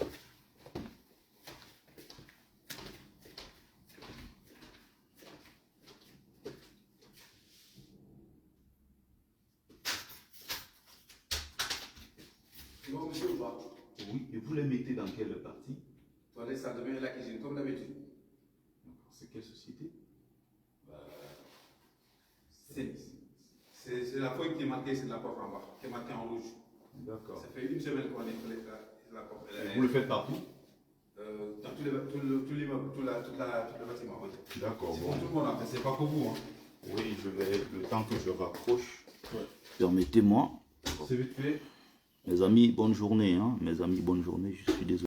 Non, monsieur ou pas? Oui, et vous les mettez dans quelle partie? Dans les salles de bain et la cuisine, comme d'habitude. C'est quelle société? C'est la feuille qui est marquée, c'est de la porte en bas, qui est marquée en rouge. D'accord. Ça fait une semaine qu'on est la porte. Vous le faites partout? Dans tous les immeubles, tout le bâtiment. Oui. D'accord. C'est pour tout le monde, en fait, c'est pas pour vous. Hein. Oui, je vais, le temps que je rapproche. Ouais. Permettez-moi. C'est vite fait. Mes amis, bonne journée. Hein. Mes amis, bonne journée. Je suis désolé.